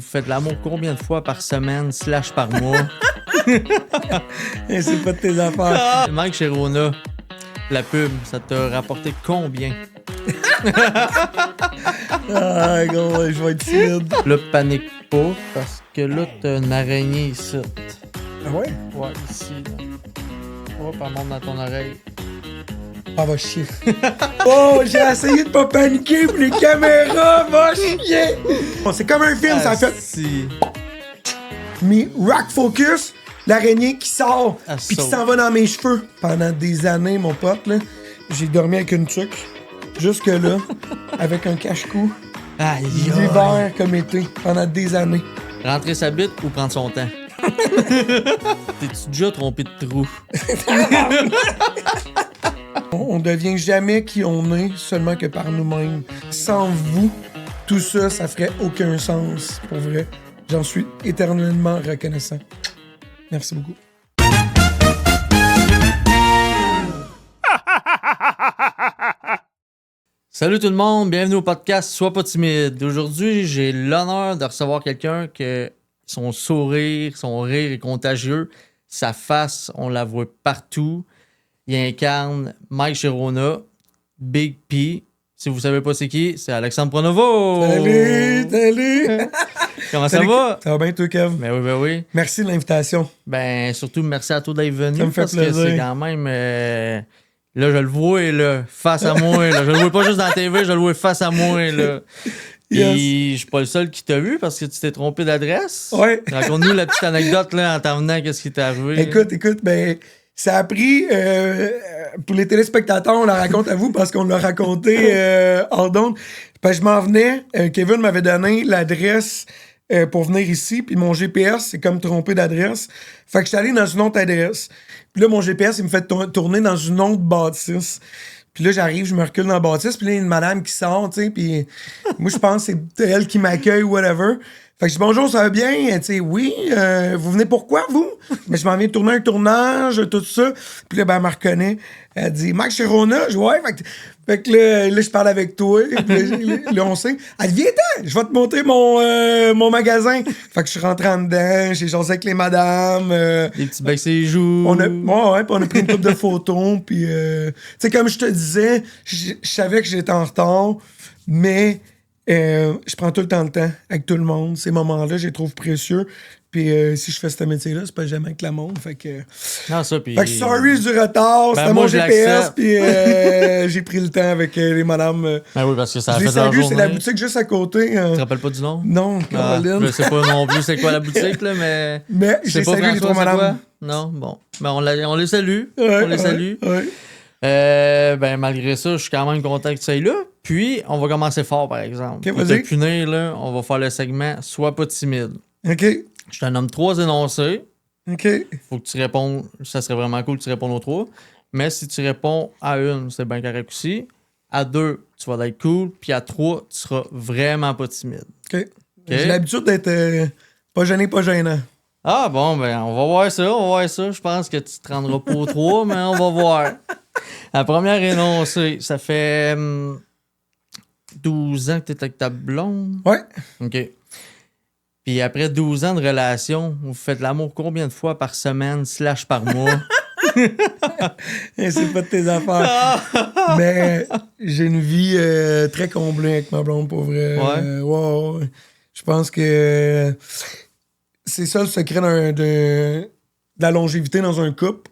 Vous faites l'amour combien de fois par semaine / par mois? C'est pas de tes affaires. Mike Chirona, la pub, ça t'a rapporté combien? Ah, gros, je vais être timide. Là, panique pas, parce que là, t'as une araignée ici. Ah ouais? Ouais, ici, là. Hop, elle monte dans ton oreille. Ah, va chier. Oh, j'ai essayé de pas paniquer pour les caméras, va chier. Bon, c'est comme un film, ça a fait. Si. Mais Rock Focus, l'araignée qui sort, Elle puis qui saute. s'en va dans mes cheveux. Pendant des années, mon pote, là, j'ai dormi avec une tuque, jusque-là, avec un cache-cou, Aïe, aïe. l'hiver comme été, pendant des années. Rentrer sa bite ou prendre son temps? T'es-tu déjà trompé de trou? On devient jamais qui on est, seulement que par nous-mêmes. Sans vous, tout ça, ça ferait aucun sens, pour vrai. J'en suis éternellement reconnaissant. Merci beaucoup. Salut tout le monde, bienvenue au podcast Sois pas timide. Aujourd'hui, j'ai l'honneur de recevoir quelqu'un que son sourire, son rire est contagieux. Sa face, on la voit partout. Il incarne Mike Chirona, Big P. Si vous savez pas c'est qui, c'est Alexandre Pronovo. Salut! Comment ça Salut. va? Ça va bien, toi, Kev? Ben oui. Merci de l'invitation. Ben surtout merci à toi d'être venu. Ça me fait parce plaisir. que c'est quand même... là, je le vois là, face à moi. Là. Je le vois pas juste dans la TV, je le vois face à moi. Là. Yes. Puis je suis pas le seul qui t'a vu parce que tu t'es trompé d'adresse. Ouais. Raconte-nous la petite anecdote là, en t'en venant, qu'est-ce qui t'est arrivé. Écoute, ben, ça a pris, pour les téléspectateurs, on la raconte à vous parce qu'on l'a raconté hors d'onde. Ben, je m'en venais, Kevin m'avait donné l'adresse pour venir ici, puis mon GPS, c'est comme trompé d'adresse. Fait que je suis allé dans une autre adresse. Puis là, mon GPS, il me fait tourner dans une autre bâtisse. Puis là, j'arrive, je me recule dans la bâtisse, puis là, il y a une madame qui sort, tu sais, puis moi, je pense que c'est elle qui m'accueille ou whatever. Fait que je dis bonjour, ça va bien? Tu sais, oui, vous venez pourquoi, vous? Mais je m'en viens tourner un tournage, tout ça. Puis là, ben, elle me reconnaît. Elle dit, Mike Chirona? Je dis, ouais. Fait que là, je parle avec toi. Puis là, on sait. Elle dit, viens-t'en, je vais te montrer mon magasin. Fait que je suis rentré en dedans, j'ai jasé avec les madames. Les petits becs ses joues. Puis on a pris une couple de photos. Puis, tu sais, comme je te disais, je savais que j'étais en retard, mais je prends tout le temps avec tout le monde. Ces moments-là, je les trouve précieux. Puis si je fais ce métier-là, c'est pas jamais avec le monde. Fait que Puis... sorry du retard, c'était moi, mon je GPS. l'accepte. Puis j'ai pris le temps avec les madames. Ben oui, parce que ça a Je les fait leur salue, c'est la journée. boutique juste à côté. Tu te rappelles pas du nom? Non, Ah, Caroline. je sais pas non plus c'est quoi la boutique, là, mais... Mais Je j'ai sais pas, salué les François, trois c'est madames. quoi? Non, bon. Ben, on les salue. Ouais, on les salue. ouais. Ben, malgré ça, je suis quand même content que tu sois là. Puis, on va commencer fort, par exemple. Ok, Pour vas-y. te punir, là, on va faire le segment « Sois pas timide OK. ». Je te nomme 3 énoncés. OK. Faut que tu répondes. Ça serait vraiment cool que tu répondes aux 3. Mais si tu réponds à une, c'est bien correct aussi. À 2, tu vas être cool. Puis à 3, tu seras vraiment pas timide. OK. J'ai l'habitude d'être pas gêné, pas gênant. Ah bon, ben on va voir ça. Je pense que tu te rendras pas aux 3, mais on va voir. La première énoncée, ça fait 12 ans que tu es avec ta blonde. Ouais. OK. Puis après 12 ans de relation, vous faites l'amour combien de fois par semaine / par mois? C'est pas de tes affaires. Mais j'ai une vie très comblée avec ma blonde, pour vrai. Ouais. Ouais. Je pense que c'est ça le secret de la longévité dans un couple.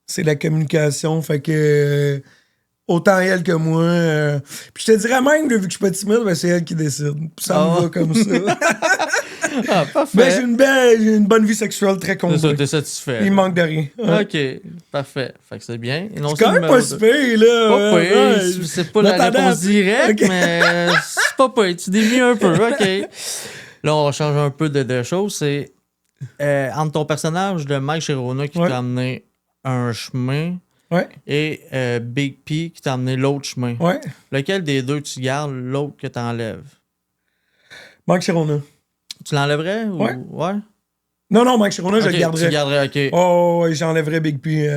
C'est la communication. Fait que autant elle que moi. Puis je te dirais même, vu que je suis pas timide, ben, c'est elle qui décide. Puis ça me va comme ça. Ah, parfait. Mais j'ai une bonne vie sexuelle très C'est ça, comblée. t'es satisfait. Il manque de rien. Ouais. OK, parfait. Fait que c'est bien. C'est quand même pas si pire, là. Pas Ouais, pire. ouais. C'est pas la M'attendais réponse à plus. directe, Ok. mais c'est pas pire. Tu dévies un peu. OK. Là, on change un peu de choses. C'est entre ton personnage de Mike Chirona qui Ouais. t'a amené un chemin Ouais. et Big P qui t'a amené l'autre chemin. Ouais. Lequel des deux tu gardes, l'autre que t'enlèves? Mike Chirona. Tu l'enlèverais? Ou... Ouais. Ouais? Non, Mike Chirona, je Ok, le garderais. Tu garderais, OK. Oh, ouais, j'enlèverais Big P,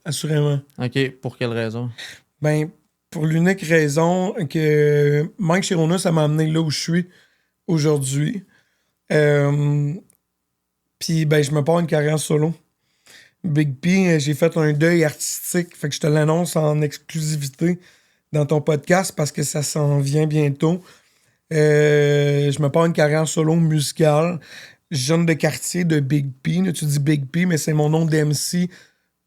assurément. OK, pour quelle raison? Ben, pour l'unique raison que Mike Chirona, ça m'a amené là où je suis aujourd'hui. Puis, ben, je me pars une carrière solo. Big P, j'ai fait un deuil artistique. Fait que je te l'annonce en exclusivité dans ton podcast parce que ça s'en vient bientôt. Je me pars une carrière solo musicale. Jeune de quartier de Big P. Là, tu dis Big P, mais c'est mon nom d'MC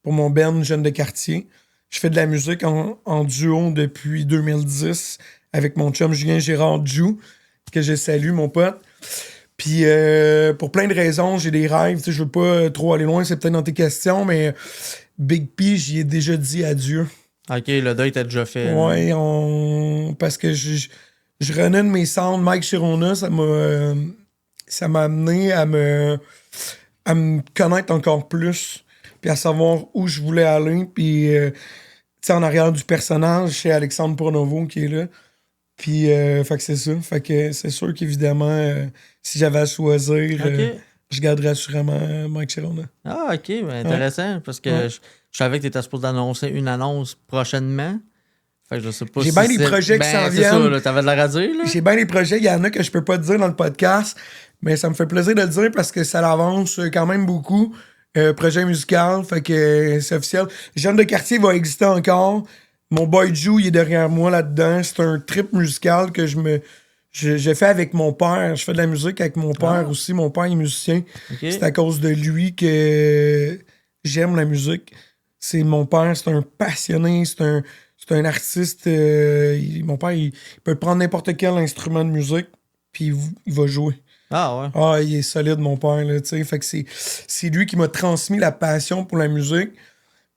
pour mon band Jeune de quartier. Je fais de la musique en duo depuis 2010 avec mon chum Julien Gérard Jou, que je salue, mon pote. Puis pour plein de raisons, j'ai des rêves. Tu sais, je veux pas trop aller loin, c'est peut-être dans tes questions, mais Big P, j'y ai déjà dit adieu. OK, le deuil t'as déjà fait. Ouais, parce que je renais de mes sounds. Mike Chirona, ça m'a amené à me connaître encore plus, puis à savoir où je voulais aller. Puis, tu sais, en arrière du personnage, c'est Alexandre Pronovo qui est là. Puis, fait que c'est ça. Fait que c'est sûr qu'évidemment, si j'avais à choisir, je garderais assurément Mike Chirona. Ah, OK, ben, intéressant, parce que je savais que tu étais supposé d'annoncer une annonce prochainement. Fait que je sais pas J'ai si bien des projets qui s'en viennent. C'est ça, t'avais de la radio, là. J'ai bien des projets, il y en a que je peux pas te dire dans le podcast, mais ça me fait plaisir de le dire parce que ça avance quand même beaucoup. Projet musical, fait que c'est officiel. Jeune de quartier va exister encore. Mon boy Jou, il est derrière moi là-dedans. C'est un trip musical que je fais avec mon père. Je fais de la musique avec mon père aussi. Mon père est musicien. Okay. C'est à cause de lui que j'aime la musique. C'est mon père, c'est un passionné, c'est un artiste. Mon père, il peut prendre n'importe quel instrument de musique, puis il va jouer. Ah ouais. Ah, il est solide, mon père, là, tu sais. Fait que c'est lui qui m'a transmis la passion pour la musique.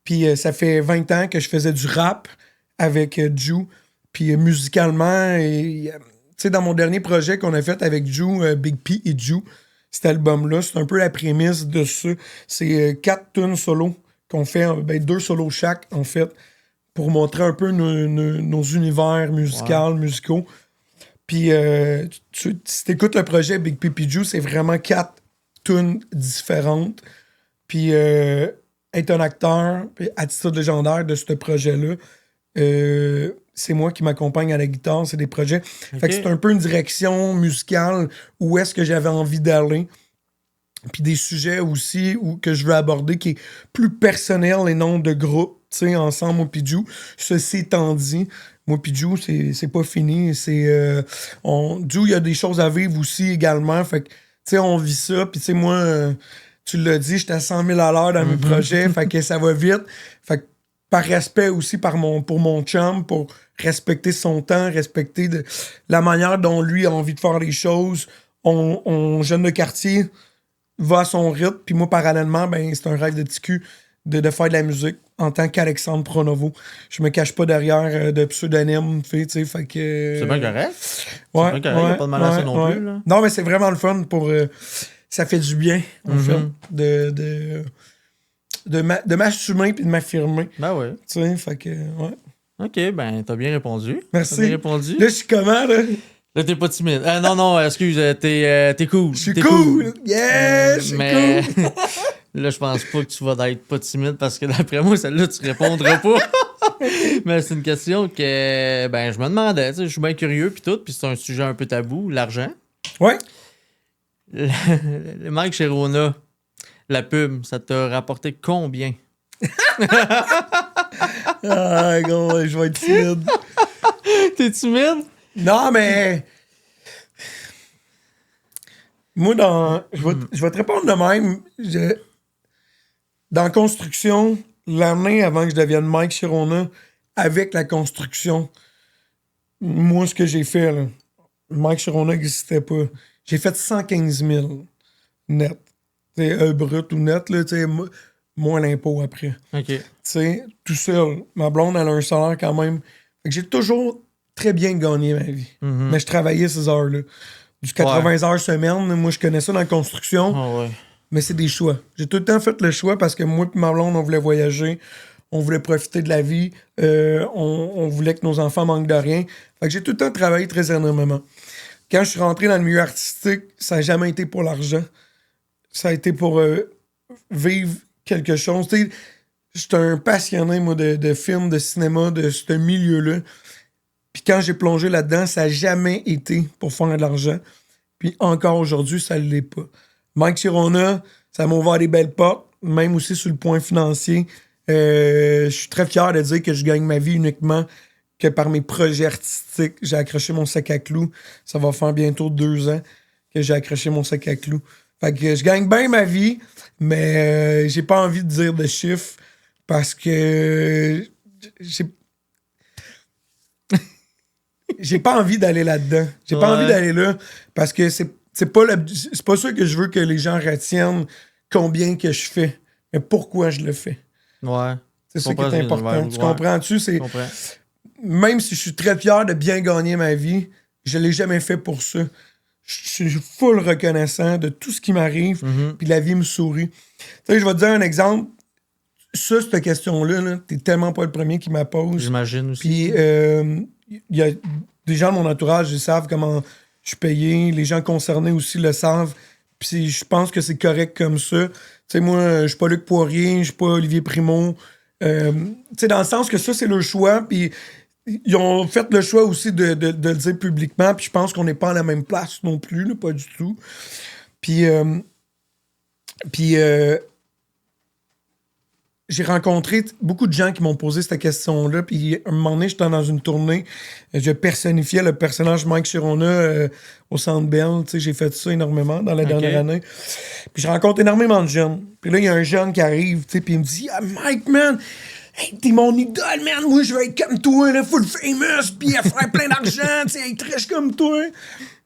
Puis ça fait 20 ans que je faisais du rap avec Jou. Puis musicalement, tu sais, dans mon dernier projet qu'on a fait avec Jou, Big P et Jou, cet album-là, c'est un peu la prémisse de ça. C'est 4 tunes solo qu'on fait, 2 solos chaque, en fait, pour montrer un peu nos univers musicaux. Puis, si t'écoutes le projet Big P et Jou, c'est vraiment 4 tunes différentes. Puis, être un acteur, puis attitude légendaire de ce projet-là, c'est moi qui m'accompagne à la guitare. C'est des projets. Okay. Fait que c'est un peu une direction musicale où est-ce que j'avais envie d'aller. Puis des sujets aussi que je veux aborder qui est plus personnel et non de groupe. Tu sais, ensemble, moi pis Jou. Ceci étant dit, moi pis Jou, c'est pas fini. Jou, il y a des choses à vivre aussi également. Fait que, tu sais, on vit ça. Puis tu sais, moi, tu l'as dit, j'étais à 100 000 à l'heure dans mes projets. Fait que ça va vite. Fait que par respect aussi pour mon chum, pour respecter son temps, respecter la manière dont lui a envie de faire les choses. On jeune de quartier va à son rythme, puis moi, parallèlement, ben c'est un rêve de TQ de faire de la musique en tant qu'Alexandre Pronovo. Je me cache pas derrière de pseudonyme, tu sais, fait que... C'est bien correct. Ouais, c'est bien correct, y a pas de mal à ça non plus, là. Non, mais c'est vraiment le fun pour... ça fait du bien, en fait, de m'assumer puis de m'affirmer. Ben oui. Tu sais, fait que, ouais. OK, ben, t'as bien répondu. Merci. T'as bien répondu. Là, je suis comment, là? Là, t'es pas timide. Non, excuse, t'es cool. Je suis cool. Yeah, je suis cool. Là, je pense pas que tu vas être pas timide parce que d'après moi, celle-là, tu répondras pas. Mais c'est une question que, ben, je me demandais. Je suis bien curieux, puis tout. Puis c'est un sujet un peu tabou, l'argent. Ouais. Le Mike Chirona, la pub, ça t'a rapporté combien? Ah, gros, je vais être timide. T'es timide? Non, mais... Moi, je vais te répondre de même. Dans la construction, l'année avant que je devienne Mike Chirona, avec la construction, moi, ce que j'ai fait, là, Mike Chirona n'existait pas. J'ai fait 115 000 net. C'est brut ou net, là, tu sais, moins l'impôt après. OK. Tu sais, tout seul. Ma blonde, elle a un salaire quand même. Fait que j'ai toujours très bien gagné ma vie. Mais je travaillais ces heures-là. Du 80 heures semaine, moi, je connais ça dans la construction. Oh, ouais. Mais c'est des choix. J'ai tout le temps fait le choix parce que moi et ma blonde, on voulait voyager. On voulait profiter de la vie. On voulait que nos enfants manquent de rien. Fait que j'ai tout le temps travaillé très énormément. Quand je suis rentré dans le milieu artistique, ça n'a jamais été pour l'argent. Ça a été pour vivre quelque chose. Tu sais, j'étais un passionné, moi, de films, de cinéma, de ce milieu-là. Puis quand j'ai plongé là-dedans, ça n'a jamais été pour faire de l'argent. Puis encore aujourd'hui, ça ne l'est pas. Mike Chirona, ça m'a ouvert des belles portes, même aussi sur le point financier. Je suis très fier de dire que je gagne ma vie uniquement que par mes projets artistiques. J'ai accroché mon sac à clous. Ça va faire bientôt 2 ans que j'ai accroché mon sac à clous. Fait que je gagne bien ma vie, mais j'ai pas envie de dire de chiffres parce que j'ai pas envie d'aller là-dedans. J'ai pas envie d'aller là parce que c'est pas ça que je veux que les gens retiennent combien que je fais, mais pourquoi je le fais. Ouais. C'est ça qui est important. Tu comprends-tu? Je comprends. Même si je suis très fier de bien gagner ma vie, je l'ai jamais fait pour ça. Je suis full reconnaissant de tout ce qui m'arrive, puis la vie me sourit. Tu sais, je vais te dire un exemple. Ça, cette question-là, -là, t'es tellement pas le premier qui me la pose. J'imagine aussi. Puis, il y a des gens de mon entourage, ils savent comment je suis payé. Les gens concernés aussi le savent. Puis, je pense que c'est correct comme ça. Tu sais, moi, je suis pas Luc Poirier, je suis pas Olivier Primo. Tu sais, dans le sens que ça, c'est leur choix. Puis, ils ont fait le choix aussi de le dire publiquement. Puis, je pense qu'on n'est pas à la même place non plus, là, pas du tout. Puis, j'ai rencontré beaucoup de gens qui m'ont posé cette question-là. Puis, à un moment donné, j'étais dans une tournée. Je personnifiais le personnage Mike Chirona au Centre Bell. Tu sais, j'ai fait ça énormément dans la dernière année. Puis, je rencontre énormément de jeunes. Puis là, il y a un jeune qui arrive, tu sais, puis il me dit « Ah, Mike, man! Hey, t'es mon idole, man! Moi, je veux être comme toi, là, full famous, puis faire plein d'argent, tu sais, être riche comme toi! » Tu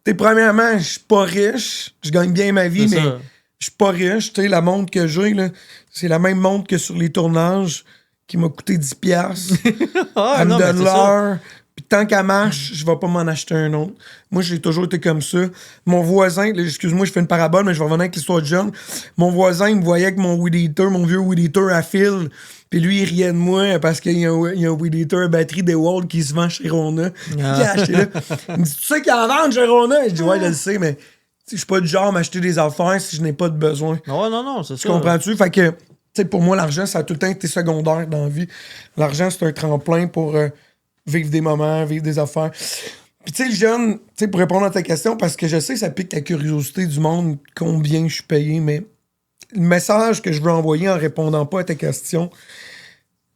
sais, premièrement, je suis pas riche. Je gagne bien ma vie, mais je suis pas riche. Tu sais, la montre que j'ai, là, c'est la même montre que sur les tournages qui m'a coûté 10$. Elle me donne l'heure. Puis tant qu'elle marche, je vais pas m'en acheter un autre. Moi, j'ai toujours été comme ça. Mon voisin, là, excuse-moi, je fais une parabole, mais je vais revenir avec l'histoire de John. Mon voisin, il me voyait avec mon Weed Eater, mon vieux Weed Eater à fil. Puis lui, il riait de moi parce qu'il y a un Weed Eater à batterie DeWalt qui se vend chez Rona. Il a acheté là. Il me dit, tu sais qu'il en vend chez Rona? Je dis, ouais, je le sais, mais je suis pas du genre à m'acheter des affaires si je n'ai pas de besoin. Non, c'est ça. Tu comprends-tu? Fait que, tu sais, pour moi, l'argent, ça a tout le temps été secondaire dans la vie. L'argent, c'est un tremplin pour vivre des moments, vivre des affaires. Puis, tu sais, le jeune, tu sais, pour répondre à ta question, parce que je sais que ça pique la curiosité du monde, combien je suis payé, mais le message que je veux envoyer en répondant pas à ta question,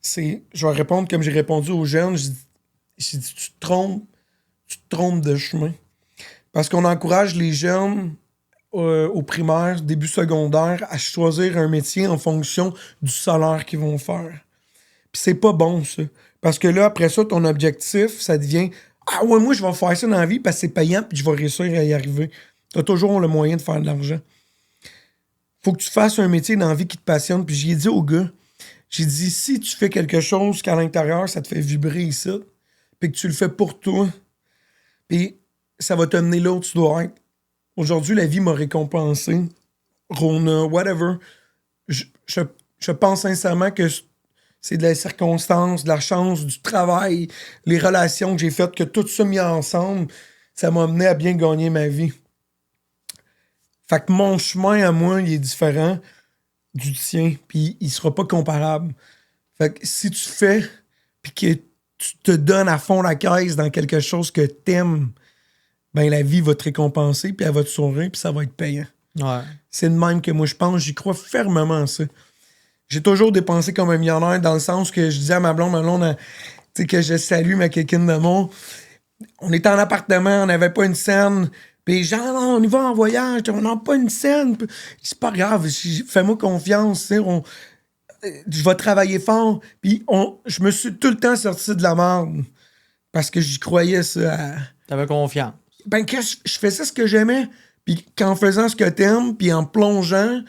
c'est, je vais répondre comme j'ai répondu aux jeunes, j'ai dit, tu te trompes de chemin. Parce qu'on encourage les jeunes au primaire, début secondaire, à choisir un métier en fonction du salaire qu'ils vont faire. Puis c'est pas bon, ça. Parce que là, après ça, ton objectif, ça devient « Ah ouais, moi, je vais faire ça dans la vie parce que c'est payant puis je vais réussir à y arriver. » T'as toujours le moyen de faire de l'argent. Faut que tu fasses un métier dans la vie qui te passionne. Puis j'ai dit au gars, j'ai dit, si tu fais quelque chose qu'à l'intérieur, ça te fait vibrer ici, puis que tu le fais pour toi, puis ça va te mener là où tu dois être. Aujourd'hui, la vie m'a récompensé. Rona, whatever. Je pense sincèrement que c'est de la circonstance, de la chance, du travail, les relations que j'ai faites, que tout ça mis ensemble, ça m'a amené à bien gagner ma vie. Fait que mon chemin à moi, il est différent du tien, puis il sera pas comparable. Fait que si tu fais, puis que tu te donnes à fond la caisse dans quelque chose que t'aimes, ben la vie va te récompenser, puis elle va te sourire, puis ça va être payant. Ouais. C'est de même que moi, je pense, j'y crois fermement à ça. J'ai toujours dépensé comme un millionnaire, dans le sens que je disais à ma blonde, tu sais, que je salue ma kékine d'amour. On était en appartement, on n'avait pas une scène, puis genre, non, on y va en voyage, on n'a pas une scène. C'est pas grave, fais-moi confiance, tu sais, je vais travailler fort. Puis je me suis tout le temps sorti de la merde, parce que j'y croyais ça. T'avais confiance. Ben, que je faisais ce que j'aimais, puis qu'en faisant ce que t'aimes, puis en plongeant,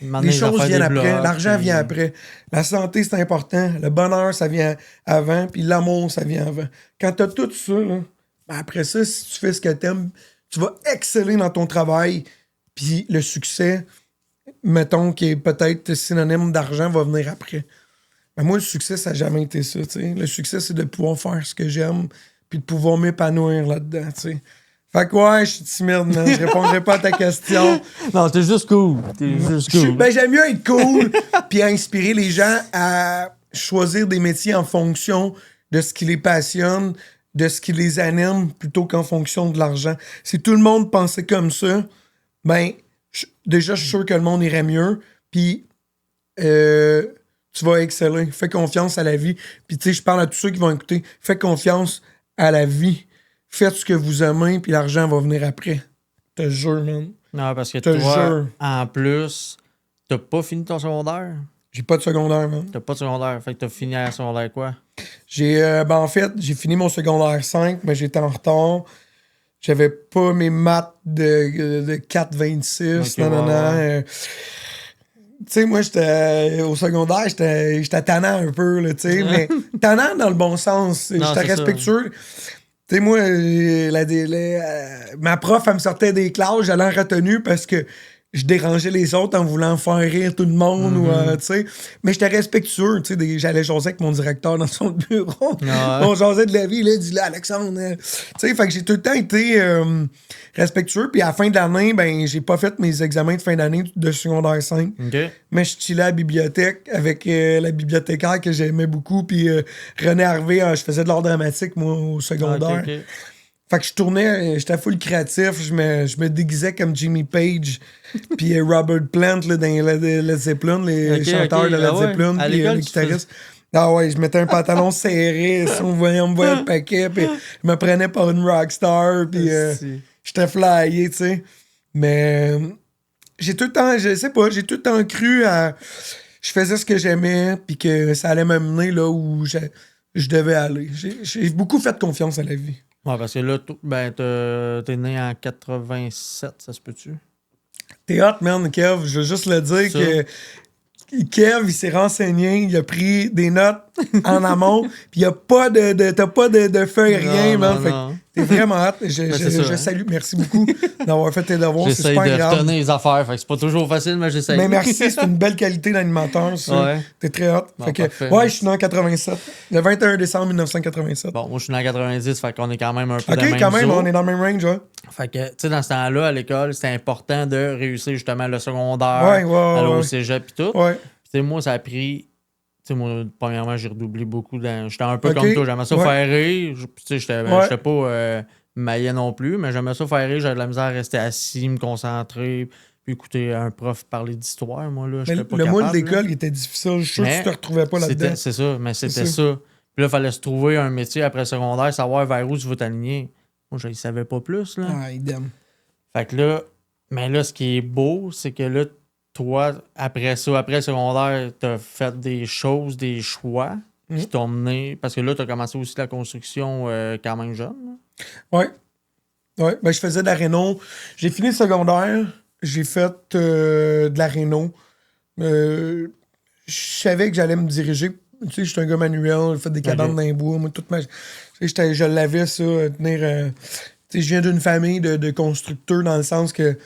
les choses viennent après, l'argent vient après. La santé, c'est important. Le bonheur, ça vient avant, puis l'amour, ça vient avant. Quand t'as tout ça, là, ben après ça, si tu fais ce que t'aimes, tu vas exceller dans ton travail, puis le succès, mettons, qui est peut-être synonyme d'argent, va venir après. Ben moi, le succès, ça n'a jamais été ça, tu sais. Le succès, c'est de pouvoir faire ce que j'aime, puis de pouvoir m'épanouir là-dedans, tu sais. Fait que ouais, je suis timide, man. Je répondrai pas à ta question. Non, t'es juste cool. Ben, j'aime mieux être cool puis inspirer les gens à choisir des métiers en fonction de ce qui les passionne. de ce qui les anime plutôt qu'en fonction de l'argent. Si tout le monde pensait comme ça, ben, déjà, je suis sûr que le monde irait mieux. Puis, tu vas exceller. Fais confiance à la vie. Puis, tu sais, je parle à tous ceux qui vont écouter. Fais confiance à la vie. Faites ce que vous aimez, puis l'argent va venir après. Je te jure, man. Non, parce que Je te toi, jure. en plus, t'as pas fini ton secondaire? J'ai pas de secondaire, man. T'as pas de secondaire. Fait que t'as fini à secondaire quoi? En fait, j'ai fini mon secondaire 5, mais j'étais en retard. J'avais pas mes maths de 4,26. Ok, Non. ouais. Tu sais, moi, au secondaire, j'étais tannant un peu, là, tu sais, mais tannant dans le bon sens. Non, J'étais c'est ça. respectueux. Tu sais, moi, ma prof, elle me sortait des classes, j'allais en retenue parce que je dérangeais les autres en voulant faire rire tout le monde, ou, tu sais. Mais j'étais respectueux, tu sais. J'allais jaser avec mon directeur dans son bureau. Ouais. On jasait de la vie, là, il dit là, Alexandre. Tu sais, fait que j'ai tout le temps été respectueux. Puis à la fin de l'année, ben, j'ai pas fait mes examens de fin d'année de secondaire 5. OK. Mais je chillais à la bibliothèque avec la bibliothécaire que j'aimais beaucoup. Puis René Harvey, je faisais de l'art dramatique, moi, au secondaire. Ok. Fait que je tournais, j'étais full créatif, je me déguisais comme Jimmy Page, puis Robert Plant là, dans Led Zeppelin, les chanteurs de Led Zeppelin, À puis l'école, les tu guitaristes. Ah ouais, je mettais un pantalon serré, si on me voyait le paquet, puis je me prenais pour une rockstar, puis j'étais flyé, tu sais. Mais j'ai tout le temps, je sais pas, j'ai tout le temps cru à... Je faisais ce que j'aimais, puis que ça allait m'amener là où je devais aller. J'ai beaucoup fait confiance à la vie. Ouais, parce que là, t'es né en 87, ça se peut-tu? T'es hot, man, Kev. Je veux juste le dire Ça. que Kev, il s'est renseigné, il a pris des notes en amont, puis il y a pas t'as pas de feuilles, rien, man. Fait que t'es vraiment hot. Je salue, merci beaucoup d'avoir fait tes devoirs. C'est J'essaye super de grave. retenir les affaires, fait que c'est pas toujours facile, mais j'essaye. Mais merci, c'est une belle qualité d'animateur, ça. Ouais. T'es très hot. Bon, Fait que, parfait, ouais, merci. je suis né en 87. Le 21 décembre 1987. Bon, moi, je suis né en 90, fait qu'on est quand même un peu dans le OK, même quand même, zoo. on est dans le même range, ouais. Fait que, tu sais, dans ce temps-là, à l'école, c'était important de réussir justement le secondaire, Ouais, ouais, aller au ouais. cégep pis tout. Ouais. Tu sais, moi, ça a pris... Tu sais, moi, premièrement, j'ai redoublé beaucoup. J'étais un peu Ok. comme toi. J'aimais ça Ouais. faire rire. Tu sais, j'étais Ouais. pas maillet non plus, mais j'aimais ça faire rire. J'avais de la misère à rester assis, me concentrer, puis écouter un prof parler d'histoire. Moi, là, Mais j'étais pas le capable. moule d'école, là. il était difficile. Je suis sûr que Mais tu te retrouvais pas là-dedans. C'est ça, mais c'était C'est ça. Puis là, il fallait se trouver un métier après le secondaire, savoir vers où tu veux t'aligner. Moi, je ne savais pas plus, là. Ah, idem. Fait que là, mais là, ce qui est beau, c'est que là, toi, après ça, après le secondaire, t'as fait des choses, des choix qui t'ont mené. Parce que là, t'as commencé aussi la construction quand même jeune. là. Ouais. Ouais. Ben, je faisais de la réno. J'ai fini le secondaire. J'ai fait de la réno. Je savais que j'allais me diriger. Tu sais, j'étais un gars manuel. J'ai fait des cabanes dans les bois. Moi, toute ma... Tu sais, je l'avais, ça, tenir... tu sais, je viens d'une famille de constructeurs dans le sens que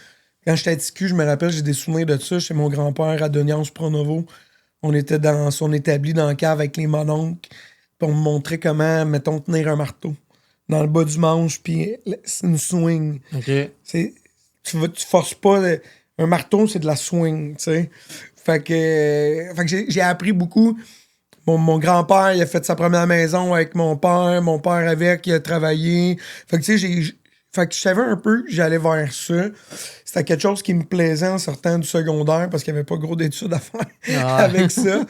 quand j'étais à TQ, je me rappelle, j'ai des souvenirs de ça chez mon grand-père à Doniance Pronovo. On était dans son établi dans la cave avec les mononcles. Puis on me montrait comment, mettons, tenir un marteau dans le bas du manche. Puis c'est une swing. OK. Tu forces pas. Un marteau, c'est de la swing, tu sais. Fait que j'ai appris beaucoup. Mon grand-père, il a fait sa première maison avec mon père. Mon père avec, il a travaillé. Fait que tu sais, fait que je savais un peu que j'allais vers ça. C'était quelque chose qui me plaisait en sortant du secondaire parce qu'il n'y avait pas gros d'études à faire avec ça.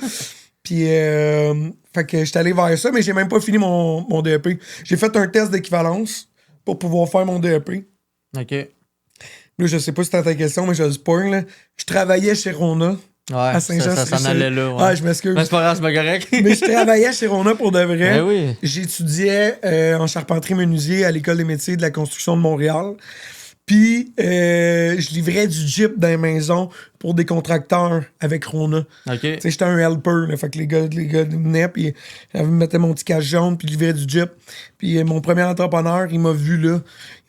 Puis, fait que j'étais allé vers ça, mais j'ai même pas fini mon DEP. J'ai fait un test d'équivalence pour pouvoir faire mon DEP. OK. Là, je sais pas si c'était ta question, mais je le spoil, là. Je travaillais chez Rona. Ouais, à Saint-Jean. ça s'en allait là. Ouais. Ah, je m'excuse. Mais c'est pas grave, c'est pas correct. Mais je travaillais chez Rona pour de vrai. Ben oui. J'étudiais en charpenterie menuisier à l'École des métiers de la construction de Montréal. Puis, je livrais du Jeep dans les maisons pour des contracteurs avec Rona. OK. Tu sais, j'étais un helper, là. Fait que les gars venaient, puis je mettais mon petit cache jaune, puis je livrais du Jeep. Puis mon premier entrepreneur, il m'a vu, là.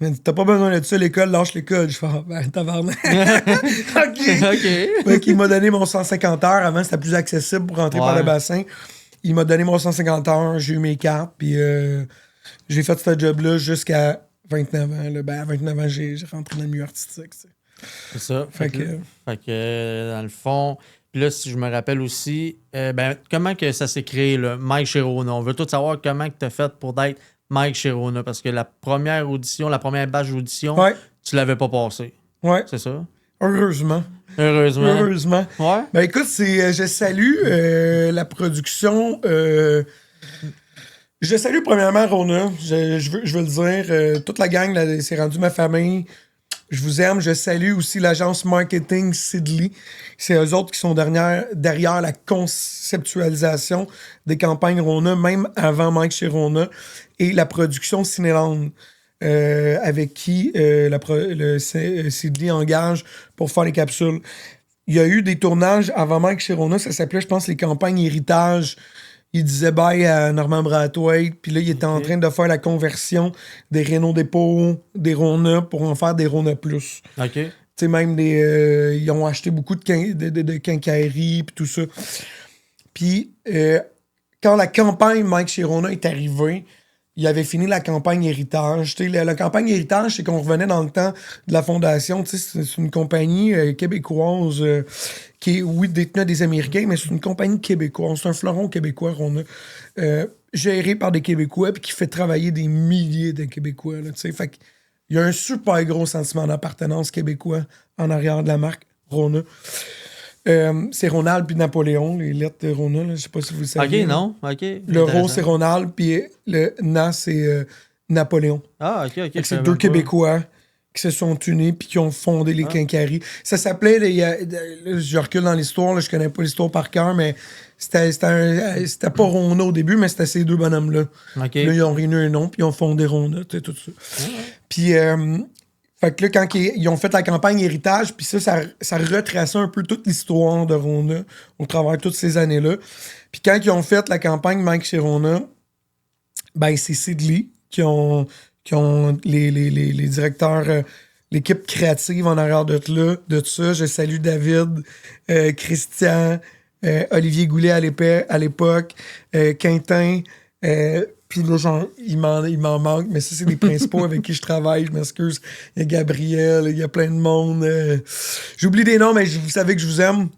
Il m'a dit, t'as pas besoin de ça, l'école, lâche l'école. Je fais, ah, ben, tabarnak. OK. Fait qu'il m'a donné mon 150 heures. Avant, c'était plus accessible pour rentrer par le bassin. Il m'a donné mon 150 heures, j'ai eu mes cartes, puis j'ai fait ce job-là jusqu'à 29 ans. Là. Ben, à 29 ans, j'ai rentré dans le milieu artistique. T'sais. C'est ça. Fait que, dans le fond, puis là, si je me rappelle aussi, comment que ça s'est créé, là, Mike chez Rona? On veut tout savoir comment que t'as fait pour être Mike chez Rona? Parce que la première batch d'audition, Ouais. tu l'avais pas passé. Ouais. C'est ça? Heureusement. Heureusement. Ouais. Ben écoute, je salue la production. Je salue premièrement Rona. Je veux le dire. Toute la gang, là, c'est rendu ma famille. Je vous aime. Je salue aussi l'agence marketing Sidley. C'est eux autres qui sont derrière la conceptualisation des campagnes Rona, même avant Mike chez Rona. Et la production Cinéland, avec qui Sidley engage pour faire les capsules. Il y a eu des tournages avant Mike chez Rona. Ça s'appelait, je pense, les campagnes Héritage. Il disait bye à Normand Brathwaite, puis là, il était en train de faire la conversion des Renault Dépôt, des Rona, pour en faire des Rona Plus. OK. Tu sais, même ils ont acheté beaucoup de quincailleries, puis tout ça. Puis, quand la campagne Mike chez Rona est arrivée, il avait fini la campagne Héritage. Tu sais, la campagne Héritage, c'est qu'on revenait dans le temps de la fondation. Tu sais, c'est une compagnie québécoise qui est, oui, détenue des Américains, mais c'est une compagnie québécoise. C'est un fleuron québécois qu'on a, géré par des Québécois, puis qui fait travailler des milliers de Québécois. Là, tu sais. Fait qu'il y a un super gros sentiment d'appartenance québécois en arrière de la marque Rona. C'est Ronald puis Napoléon, les lettres de Rona. Je sais pas si vous le savez. OK, non? OK. Le Ro, c'est Ronald, puis le Na, c'est Napoléon. Ah, OK. C'est deux Québécois qui se sont unis puis qui ont fondé les quincailleries. Ça s'appelait, je recule dans l'histoire, là, je connais pas l'histoire par cœur, mais c'était pas Rona au début, mais c'était ces deux bonhommes-là. OK. Là, ils ont réuni un nom puis ils ont fondé Rona, tu sais, tout ça. Puis, fait que là, quand ils ont fait la campagne Héritage, puis ça retraçait un peu toute l'histoire de Rona au travers de toutes ces années-là. Puis quand ils ont fait la campagne Mike chez Rona, ben c'est Sidley qui ont les directeurs, l'équipe créative en arrière de ça. Je salue David, Christian, Olivier Goulet à l'époque, Quentin, puis là, il m'en manque, mais ça, c'est les principaux avec qui je travaille. Je m'excuse. Il y a Gabriel, il y a plein de monde. J'oublie des noms, mais vous savez que je vous aime.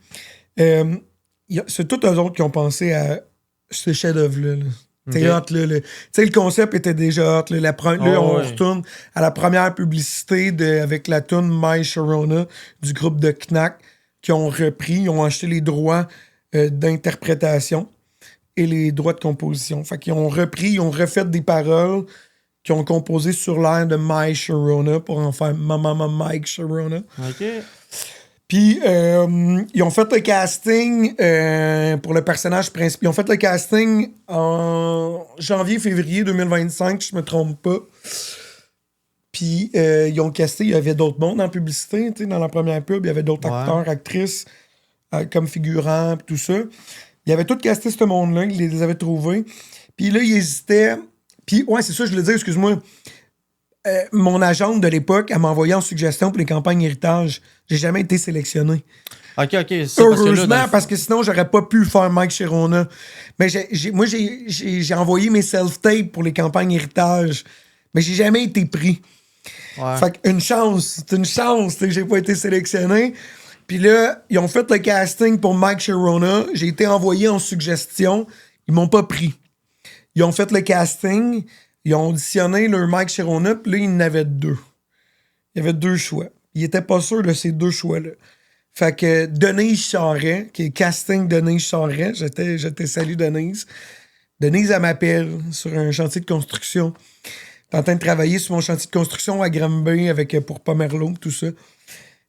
C'est tous eux autres qui ont pensé à ce chef-d'œuvre-là. Okay. Le concept était déjà hot. Là, on retourne à la première publicité avec la tune My Sharona du groupe de Knack qui ont repris, ils ont acheté les droits d'interprétation et les droits de composition. Fait qu'ils ont repris, ils ont refait des paroles qu'ils ont composées sur l'air de My Sharona pour en faire Mama Mike Sharona. OK. Puis, ils ont fait le casting pour le personnage principal. Ils ont fait le casting en janvier-février 2025, si je me trompe pas. Puis, ils ont casté, il y avait d'autres mondes en publicité, tu sais, dans la première pub, il y avait d'autres acteurs, actrices, comme figurants, tout ça. Ils avaient tout casté ce monde-là, ils les avaient trouvés. Puis là, ils hésitaient. Puis, ouais, c'est ça, je voulais dire, excuse-moi. Mon agente de l'époque, elle m'a envoyé en suggestion pour les campagnes Héritage. J'ai jamais été sélectionné. OK. Heureusement, parce que sinon, j'aurais pas pu faire Mike chez Rona. Mais moi, j'ai envoyé mes self-tapes pour les campagnes Héritage. Mais j'ai jamais été pris. Ouais. Fait qu'une chance. C'est une chance que j'ai pas été sélectionné. Puis là, ils ont fait le casting pour Mike chez Rona. J'ai été envoyé en suggestion. Ils m'ont pas pris. Ils ont fait le casting. Ils ont auditionné leur Mike chez Rona, puis là, il y en avait deux. Il y avait deux choix. Ils n'étaient pas sûrs de ces deux choix-là. Fait que Denise Charret, qui est casting Denise Charret, je te salue, Denise. Denise, elle m'appelle sur un chantier de construction. T'es en train de travailler sur mon chantier de construction à Granby pour Pomerleau, tout ça.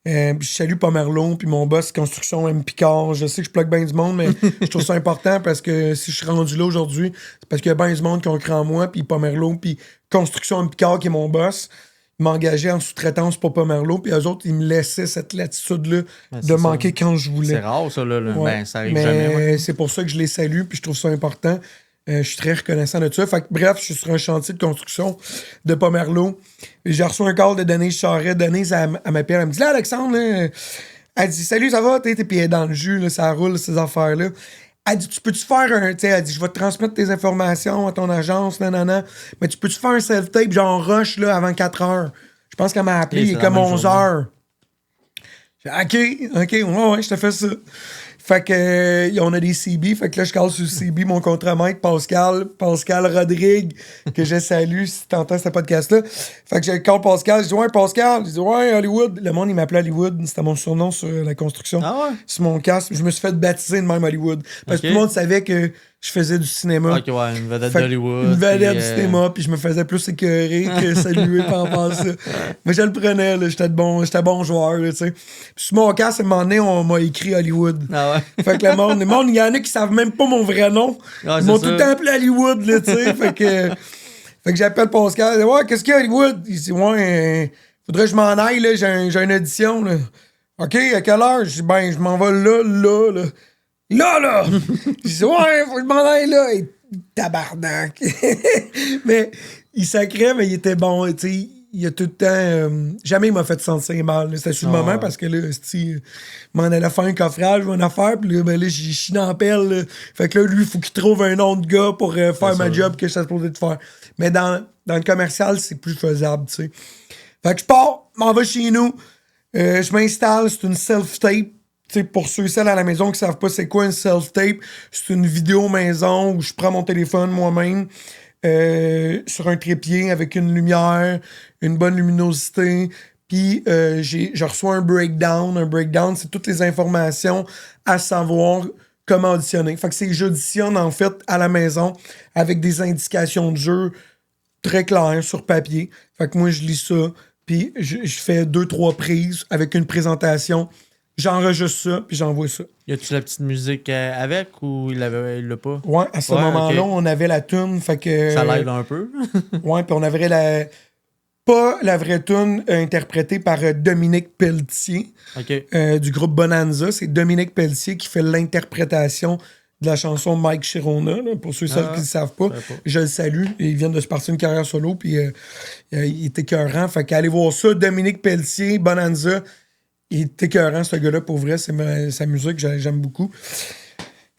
Je salue Pomerleau, puis mon boss Construction M. Picard. Je sais que je plug bien du monde, mais je trouve ça important parce que si je suis rendu là aujourd'hui, c'est parce qu'il y a bien du monde qui ont cru en moi, puis Pomerleau, puis Construction M. Picard, qui est mon boss, m'engageait en sous-traitance pour Pomerleau, puis eux autres, ils me laissaient cette latitude-là de manquer quand je voulais. C'est rare, ça, là. Ouais. Ben, ça arrive jamais. Ouais. C'est pour ça que je les salue, puis je trouve ça important. Je suis très reconnaissant de ça. Fait que, bref, je suis sur un chantier de construction de Pomerleau. J'ai reçu un call de Denise Charret. Denise, elle m'appelle. Elle me dit, là, Alexandre, là, elle dit, salut, ça va? Puis elle est dans le jus, là, ça roule, ces affaires-là. Elle dit, tu peux-tu faire un. Elle dit, je vais te transmettre tes informations à ton agence, nanana. Mais tu peux-tu faire un self-tape, genre rush, là, avant 4 heures? Je pense qu'elle m'a appelé, il est comme 11 heures. J'ai dit, OK, ouais, je te fais ça. Fait que on a des CB. Fait que là, je cale sur le CB mon contremaître, Pascal Rodrigue, que je salue si t'entends ce podcast-là. Fait que je cale Pascal. Je dis, ouais, Pascal. Il dit, ouais, Hollywood. Le monde, il m'appelait Hollywood. C'était mon surnom sur la construction. Ah ouais? Sur mon casque. Je me suis fait baptiser de même Hollywood. Parce que tout le monde savait que je faisais du cinéma. Ok, ouais, une vedette d'Hollywood. Une vedette du cinéma, puis je me faisais plus écœurer que saluer pendant ça. Mais je le prenais, là, j'étais bon joueur, là, tu sais. Puis sur mon casque, à un moment donné, on m'a écrit Hollywood. Ah ouais? Fait que le monde, il y en a qui savent même pas mon vrai nom. Ah, Ils m'ont tout le temps appelé Hollywood, là, tu sais. Fait que j'appelle Pascal. Ouais, qu'est-ce qu'il y a, Hollywood? Il dit, ouais, faudrait que je m'en aille, là, j'ai une audition, là. OK, à quelle heure? Je dis, ben, je m'en vais là. Là! Je dis, ouais, faut que je m'en aille là. Et tabarnak. Mais il sacrait, mais il était bon. Tu sais, il a tout le temps. Jamais il m'a fait sentir mal. C'était sur le moment parce que là, il m'en allait faire un coffrage ou une affaire. Puis là, ben là, j'ai chié dans la pelle. Là. Fait que là, lui, il faut qu'il trouve un autre gars pour faire ma job que je suis supposé de faire. Mais dans le commercial, c'est plus faisable, tu sais. Fait que je pars, m'en vais chez nous. Je m'installe, c'est une self-tape. T'sais, pour ceux et celles à la maison qui savent pas c'est quoi une self-tape, c'est une vidéo maison où je prends mon téléphone moi-même sur un trépied avec une lumière, une bonne luminosité, puis je reçois un breakdown. Un breakdown, c'est toutes les informations à savoir comment auditionner. Fait que j'auditionne en fait à la maison avec des indications de jeu très claires sur papier. Fait que moi, je lis ça, puis je fais 2-3 prises avec une présentation. J'enregistre ça, puis j'envoie ça. Y a-tu la petite musique avec ou il l'a pas? Ouais, à ce moment-là, on avait la toune, fait que... Ça l'aide un peu. Ouais, puis on avait pas la vraie toune interprétée par Dominique Pelletier du groupe Bonanza. C'est Dominique Pelletier qui fait l'interprétation de la chanson Mike Chirona, là, pour ceux et celles qui ne savent pas. Je le salue. Il vient de se partir une carrière solo, puis il était écœurant. Fait qu'allez voir ça, Dominique Pelletier, Bonanza. Il est écœurant, ce gars-là, pour vrai. C'est sa musique, j'aime beaucoup.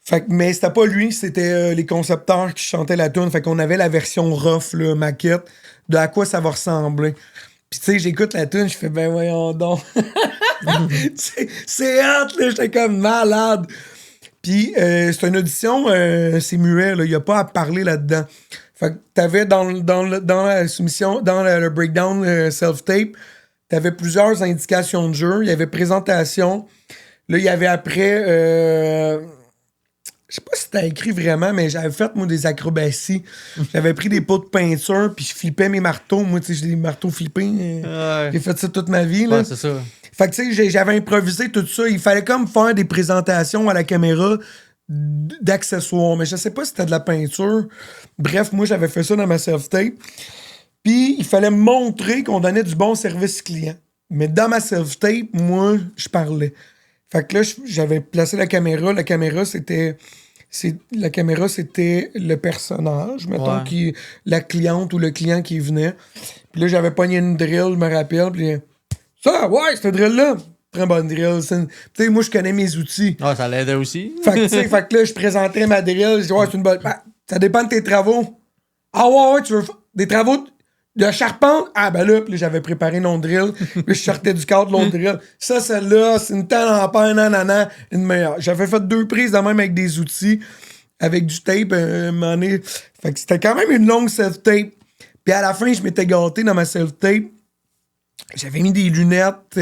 Fait que, mais c'était pas lui, c'était les concepteurs qui chantaient la tune. Fait qu'on avait la version rough, là, maquette, de à quoi ça va ressembler. Puis tu sais, j'écoute la tune, je fais, ben voyons donc. c'est hâte, là, j'étais comme malade. Puis c'est une audition, c'est muet, là, il y a pas à parler là-dedans. Fait que t'avais dans la soumission, dans le breakdown self-tape, t'avais plusieurs indications de jeu. Il y avait présentation. Là, il y avait après... je sais pas si t'as écrit vraiment, mais j'avais fait, moi, des acrobaties. J'avais pris des pots de peinture, puis je flippais mes marteaux. Moi, tu sais, j'ai des marteaux flippés. J'ai fait ça toute ma vie, là. Ouais, c'est ça. Fait que, tu sais, j'avais improvisé tout ça. Il fallait comme faire des présentations à la caméra d'accessoires. Mais je sais pas si c'était de la peinture. Bref, moi, j'avais fait ça dans ma self-tape. Puis, il fallait montrer qu'on donnait du bon service client. Mais dans ma self-tape, moi, je parlais. Fait que là, j'avais placé la caméra. La caméra, c'était le personnage, mettons, la cliente ou le client qui venait. Puis là, j'avais pogné une drill, je me rappelle. Puis ça, ouais, cette drill-là, très bonne drill. Tu sais, moi, je connais mes outils. Ah, ça l'aidait aussi. Fait que là, je présentais ma drill. Je dis, ouais, c'est une bonne... Ben, ça dépend de tes travaux. Ah ouais, tu veux des travaux de charpente? Ah ben là, puis j'avais préparé une autre drill. Puis je sortais du cadre de l'autre drill. Ça, celle-là, c'est une telle ampère, nanana, une meilleure. J'avais fait 2 prises de même avec des outils, avec du tape, Fait que c'était quand même une longue self-tape. Puis à la fin, je m'étais gâté dans ma self-tape. J'avais mis des lunettes.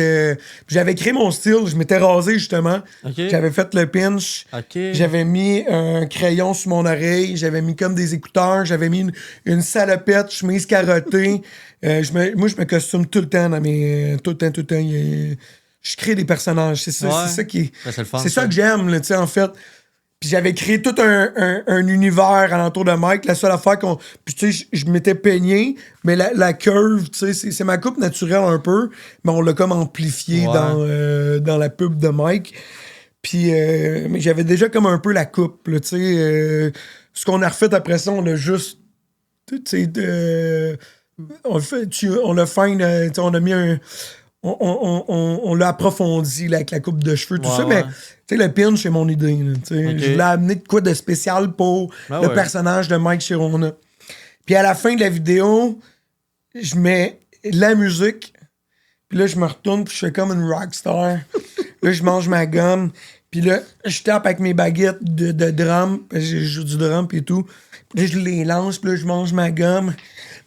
J'avais créé mon style. Je m'étais rasé, justement. J'avais fait le pinch. J'avais mis un crayon sur mon oreille. J'avais mis comme des écouteurs. J'avais mis une salopette, chemise carottée. Moi, je me costume tout le temps dans mes... Tout le temps. Je crée des personnages. C'est ça, c'est ça qui est... Ben, c'est le fun, c'est ça que j'aime, tu sais, en fait. Puis j'avais créé tout un univers alentour de Mike. La seule affaire puis tu sais, je m'étais peigné, mais la curve, tu sais, c'est ma coupe naturelle un peu, mais on l'a comme amplifié dans la pub de Mike. Puis mais j'avais déjà comme un peu la coupe, tu sais. Ce qu'on a refait après ça, on a juste... Tu sais, on l'a fait, on a mis un... On l'a approfondi là, avec la coupe de cheveux, tout ça, mais tu sais, le pinch, c'est mon idée. Là, je voulais amener de quoi de spécial pour le personnage de Mike Chirona. Puis à la fin de la vidéo, je mets la musique, puis là, je me retourne, puis je fais comme une rockstar. Là, je mange ma gomme, Puis là, je tape avec mes baguettes de drum. Je joue du drum puis tout. Puis là, je les lance. Puis là, je mange ma gomme.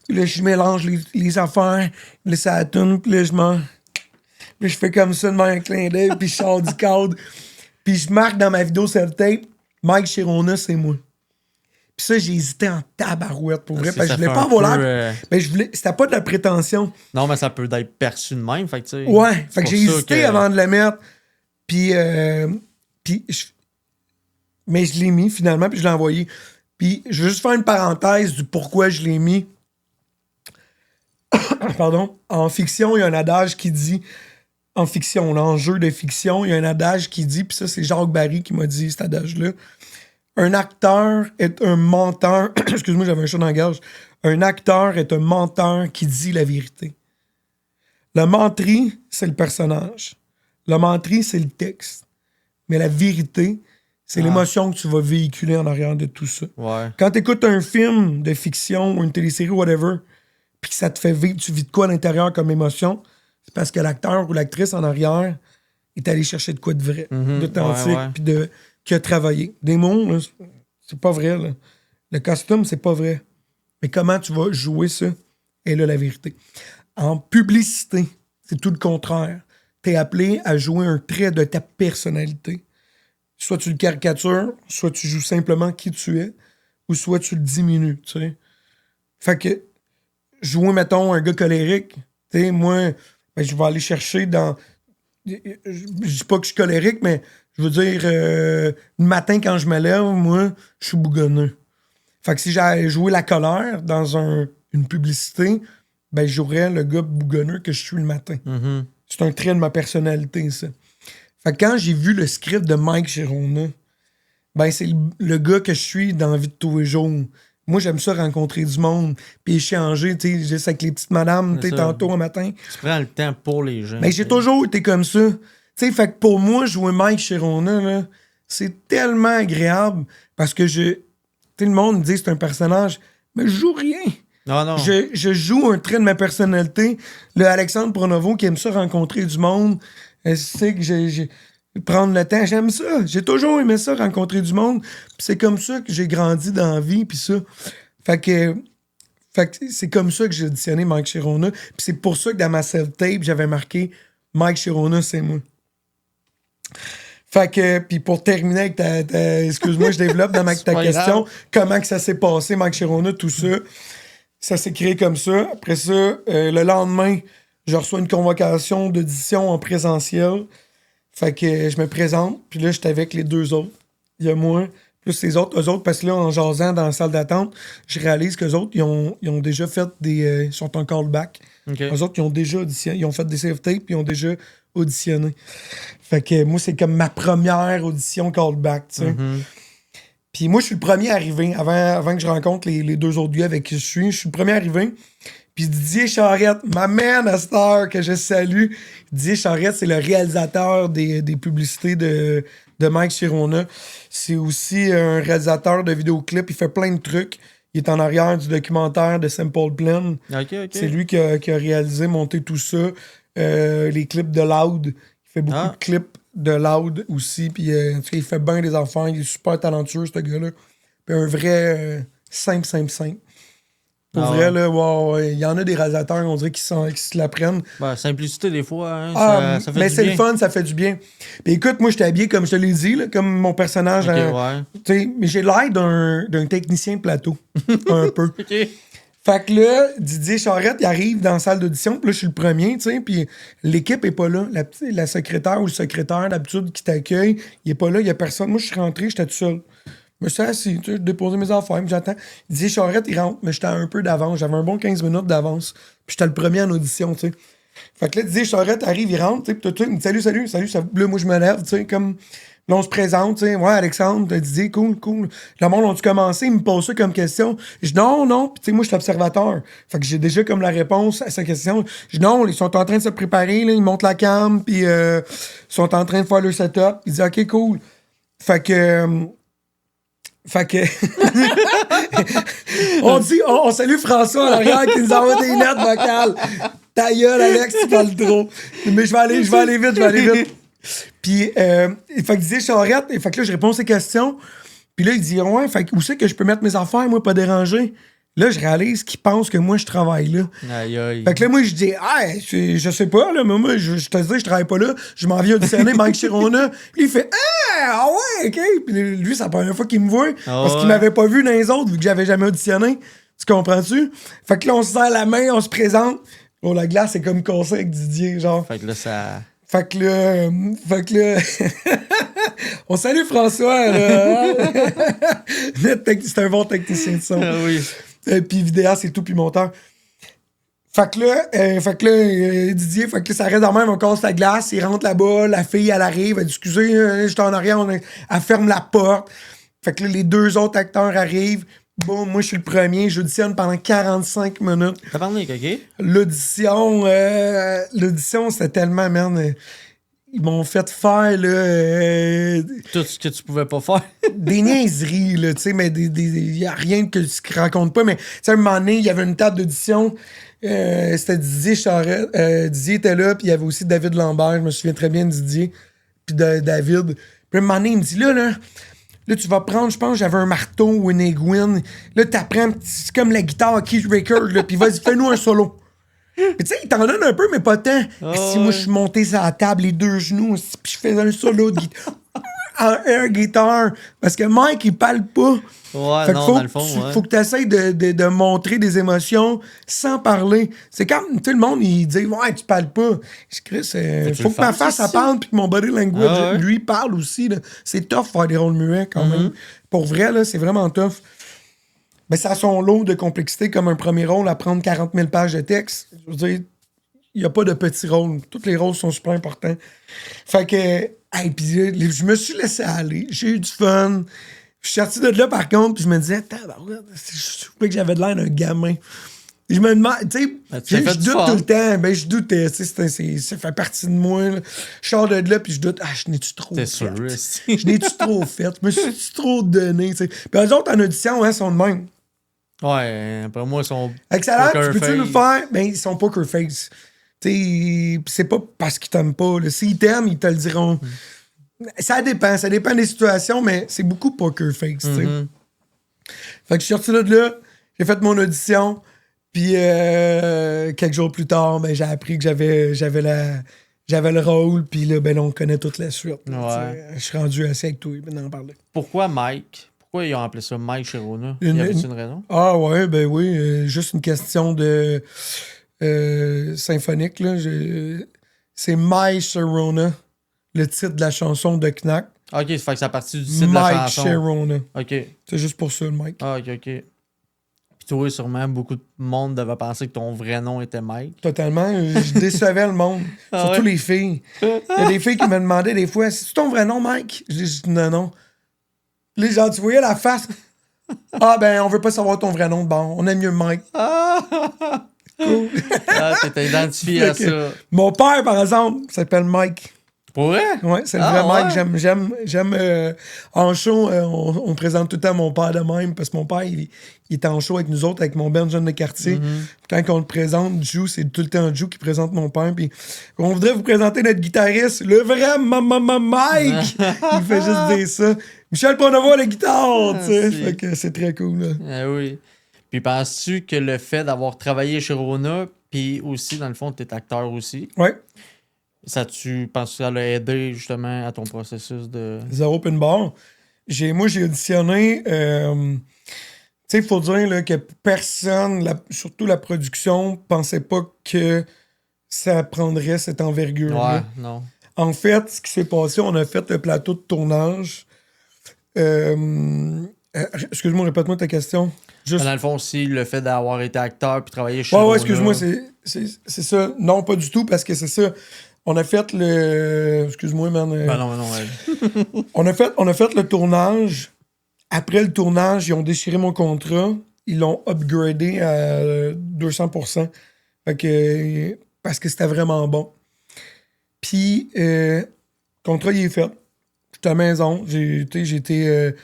Puis là, je mélange les affaires. Puis là, ça tourne. Puis là, je mange. Puis je fais comme ça devant un clin d'œil. Puis je sors du cadre. Puis je marque dans ma vidéo self-tape, Mike Chirona, c'est moi. Puis ça, j'ai hésité en tabarouette, pour vrai, parce que je voulais pas avoir l'air. Mais c'était pas de la prétention. Non, mais ça peut être perçu de même, fait que tu sais. Ouais, fait que j'ai hésité avant de le mettre. Puis, mais je l'ai mis finalement, puis je l'ai envoyé. Puis je veux juste faire une parenthèse du pourquoi je l'ai mis. Pardon. En fiction, il y a un adage qui dit... En fiction, en jeu de fiction, il y a un adage qui dit, puis ça, c'est Jacques Barry qui m'a dit cet adage-là. Un acteur est un menteur. Excuse-moi, j'avais un chat dans la gorge. Un acteur est un menteur qui dit la vérité. Le mentri, c'est le personnage. Le mentri, c'est le texte. Mais la vérité, c'est l'émotion que tu vas véhiculer en arrière de tout ça. Ouais. Quand tu écoutes un film de fiction ou une télésérie ou whatever, puis que ça te fait vivre, tu vis de quoi à l'intérieur comme émotion, c'est parce que l'acteur ou l'actrice en arrière est allé chercher de quoi de vrai, d'authentique, puis qui a travaillé. Des mots, là, c'est pas vrai. Là. Le costume, c'est pas vrai. Mais comment tu vas jouer ça? Et là, la vérité. En publicité, c'est tout le contraire. T'es appelé à jouer un trait de ta personnalité. Soit tu le caricatures, soit tu joues simplement qui tu es, ou soit tu le diminues, tu sais. Fait que, jouer, mettons, un gars colérique, tu sais, moi... Ben, je vais aller chercher dans... Je dis pas que je suis colérique, mais je veux dire, le matin, quand je me lève, moi, je suis bougonneux. Fait que si j'avais joué la colère dans une publicité, ben, j'aurais le gars bougonneux que je suis le matin. Mm-hmm. C'est un trait de ma personnalité, ça. Fait que quand j'ai vu le script de Mike Chirona, ben, c'est le gars que je suis dans la vie de tous les jours. Moi, j'aime ça rencontrer du monde, puis échanger, tu sais, juste avec les petites madames, tu sais, tantôt au matin. Tu prends le temps pour les gens. Mais j'ai toujours été comme ça. Tu sais, fait que pour moi, jouer Mike Chirona, là, c'est tellement agréable parce que tu sais, le monde me dit que c'est un personnage, mais je joue rien. Non. Je joue un trait de ma personnalité. Le Alexandre Pronovo qui aime ça rencontrer du monde, c'est que j'ai prendre le temps, j'aime ça. J'ai toujours aimé ça, rencontrer du monde. Puis c'est comme ça que j'ai grandi dans la vie, puis ça. Fait que c'est comme ça que j'ai auditionné Mike Chirona. Puis c'est pour ça que dans ma self-tape, j'avais marqué Mike Chirona, c'est moi. Fait que, puis pour terminer avec ta excuse-moi, je développe dans ta question, comment que ça s'est passé, Mike Chirona, tout ça. Ça s'est créé comme ça. Après ça, le lendemain, je reçois une convocation d'audition en présentiel. Fait que je me présente, puis là, j'étais avec les deux autres. Il y a moi, plus les autres. Eux autres, parce que là, en jasant dans la salle d'attente, je réalise qu'eux autres, ils ont déjà fait ils sont en callback. Okay. Eux autres, ils ont déjà auditionné. Ils ont fait des self-tapes, puis ils ont déjà auditionné. Fait que moi, c'est comme ma première audition callback, tu sais. Mm-hmm. Puis moi, je suis le premier arrivé, avant que je rencontre les deux autres gars avec qui je suis. Je suis le premier arrivé. Puis Didier Charette, ma man à star que je salue. Didier Charette, c'est le réalisateur des publicités de Mike Chirona. C'est aussi un réalisateur de vidéoclips. Il fait plein de trucs. Il est en arrière du documentaire de Simple Plan. Okay. C'est lui qui a réalisé, monté tout ça. Les clips de Loud. Il fait beaucoup de clips de Loud aussi. Puis il fait bien des enfants. Il est super talentueux, ce gars-là. Puis un vrai simple. Pour vrai, là, wow, il y en a des réalisateurs, on dirait, qui se la prennent. Ben, simplicité, des fois, hein, ça fait mais du c'est bien. le fun, ça fait du bien. Puis écoute, moi, j'étais habillé, comme je te l'ai dit, là, comme mon personnage. Mais j'ai l'air d'un technicien plateau. Un peu. Okay. Fait que là, Didier Charette, il arrive dans la salle d'audition, puis là, je suis le premier, tu sais, puis l'équipe est pas là. La secrétaire ou le secrétaire, d'habitude, qui t'accueille, il est pas là, il y a personne. Moi, je suis rentré, j'étais tout seul. Je me suis assis, tu sais, déposer mes affaires, puis j'attends. Didier Charette, il rentre, mais j'étais un peu d'avance. J'avais un bon 15 minutes d'avance. Puis j'étais le premier en audition, tu sais. Fait que là, Didier Charette arrive, il rentre, tu sais, puis tout, il me dit salut. Là, moi, je me lève, tu sais, comme. Là, on se présente, tu sais. Ouais, Alexandre, Didier, cool. Le monde ont-tu commencé? Il me pose ça comme question. Je dis non. Puis, tu sais, moi, je suis observateur. Fait que j'ai déjà comme la réponse à sa question. Je dis non, ils sont en train de se préparer, là. Ils montent la cam, puis ils sont en train de faire le setup. Il dit, OK, cool. Fait que on salue François en arrière qui nous envoie des notes vocales. Ta gueule, Alex, tu parles trop. Mais je vais aller vite. Puis, fait que Didier Charette, et fait que là, je réponds à ses questions. Puis là, il dit, ouais, fait que où c'est que je peux mettre mes affaires, moi, pas déranger? Là, je réalise qu'il pense que moi, je travaille là. Aïe, aïe. Fait que là, moi, je dis, je sais pas, là, mais moi, je te dis, je travaille pas là. Je m'en viens auditionner Mike Chirona. Puis il fait, ouais, OK. Puis lui, c'est la première fois qu'il me voit. Parce qu'il m'avait pas vu dans les autres, vu que j'avais jamais auditionné. Tu comprends-tu? Fait que là, on se serre la main, on se présente. Oh, la glace est comme cassée avec Didier, genre. Fait que là, ça... Fait que là, on salue François, là. C'est un bon technicien de son. Ah oui. Puis vidéaste et tout, puis monteur. Fait que là, Didier, fait que là, ça reste dans le même, on casse la glace, il rentre là-bas, la fille, elle arrive, elle dit, excusez, j'étais en arrière, elle ferme la porte. Fait que là, les deux autres acteurs arrivent. Bon, moi, je suis le premier, j'auditionne pendant 45 minutes. T'as parlé, OK? L'audition, c'était tellement, merde. Ils m'ont fait faire, là... Tout ce que tu pouvais pas faire. des niaiseries, là, tu sais, mais il y a rien que tu racontes pas. Mais, tu sais, à un moment donné, il y avait une table d'audition. C'était Didier Charette. Didier était là, puis il y avait aussi David Lambert. Je me souviens très bien de Didier, puis de David. Puis à un moment donné, il me dit, là, tu vas prendre, je pense, j'avais un marteau ou une aiguine. Là, t'apprends, c'est comme la guitare Keith Record, là, puis vas-y, fais-nous un solo. Mais tu sais, il t'en donne un peu, mais pas tant. Si moi, je suis monté sur la table, les deux genoux, puis je faisais un solo de guitare. En air guitar. Parce que Mike, il parle pas. Ouais, fait non, faut dans le fond, faut que tu essaies de montrer des émotions sans parler. C'est comme, tu sais, le monde, il dit, ouais, tu parles pas. Je Chris, faut que ma face, ça parle, puis que mon body language, lui, parle aussi. Là. C'est tough faire des rôles muets, quand même. Pour vrai, là, c'est vraiment tough. Mais ça a son lot de complexité, comme un premier rôle, à prendre 40 000 pages de texte. Je veux dire, il n'y a pas de petits rôles. Tous les rôles sont super importants. Fait que, puis je me suis laissé aller. J'ai eu du fun. Je suis sorti de là, par contre, puis je me disais, je trouvais que j'avais de l'air d'un gamin. Je me demande, tu sais, je doute tout le temps. Ben, je doute, tu sais, ça fait partie de moi. Là. Je sors de là, puis je doute, je n'ai-tu trop fait? Je n'ai-tu trop fait? Je me suis trop donné, tu sais. Puis eux autres, en audition, hein, sont de même. Ouais, après moi, ils sont. Excellent, tu peux-tu nous faire? Ben, ils sont poker face. Tu sais, c'est pas parce qu'ils t'aiment pas. Là. S'ils t'aiment, ils te le diront. Ça dépend des situations, mais c'est beaucoup poker face, tu sais. Fait que je suis sorti de là, j'ai fait mon audition, puis quelques jours plus tard, ben, j'ai appris que j'avais le rôle, puis là, ben, on connaît toute la suite. Ouais. Je suis rendu assez avec toi, maintenant en parler. Pourquoi Mike? Pourquoi ils ont appelé ça Mike Chirona? Y avait-tu une raison? Ah ouais, ben oui, juste une question de symphonique, là. C'est My Sharona, le titre de la chanson de Knack. Ok, ça fait que c'est à partir du titre de la chanson. Mike Sharona. Ok. C'est juste pour ça, le Mike. Ah, ok. Puis toi, sûrement, beaucoup de monde devait penser que ton vrai nom était Mike. Totalement. Je décevais le monde. Surtout les filles. Il y a des filles qui me demandaient des fois, c'est ton vrai nom, Mike? Je dis non. Les gens, tu voyais la face. Ah, ben, on veut pas savoir ton vrai nom. Bon, on aime mieux Mike. Cool. T'étais identifié à ça. Mon père, par exemple, s'appelle Mike. Pour vrai? Ouais, c'est le vrai Mike. J'aime en show, on présente tout le temps mon père de même, parce que mon père, il est en show avec nous autres, avec mon Ben jeune de quartier. Quand on le présente, Jou, c'est tout le temps Jou qui présente mon père. Puis on voudrait vous présenter notre guitariste, le vrai Mike. Il fait juste dire ça. Michel Pronovois, la guitare, tu sais. Fait que c'est très cool, là. Ah oui. Puis penses-tu que le fait d'avoir travaillé chez Rona, puis aussi, dans le fond, t'es acteur aussi, ouais. Tu penses que ça l'a aidé justement à ton processus de. Zéro open bar. Moi, j'ai auditionné. Tu sais, il faut dire là, que personne, surtout la production, pensait pas que ça prendrait cette envergure-là. Ouais, non. En fait, ce qui s'est passé, on a fait le plateau de tournage. Excuse-moi, répète-moi ta question. Juste... Dans le fond, aussi, le fait d'avoir été acteur puis travailler chez Ouais, excuse-moi, c'est ça. Non, pas du tout, parce que c'est ça. On a fait le... Excuse-moi, man. Non, ouais. on a fait le tournage. Après le tournage, ils ont déchiré mon contrat. Ils l'ont upgradé à 200%. Fait que, parce que c'était vraiment bon. Puis, le contrat, il est fait. J'étais à la maison. J'ai été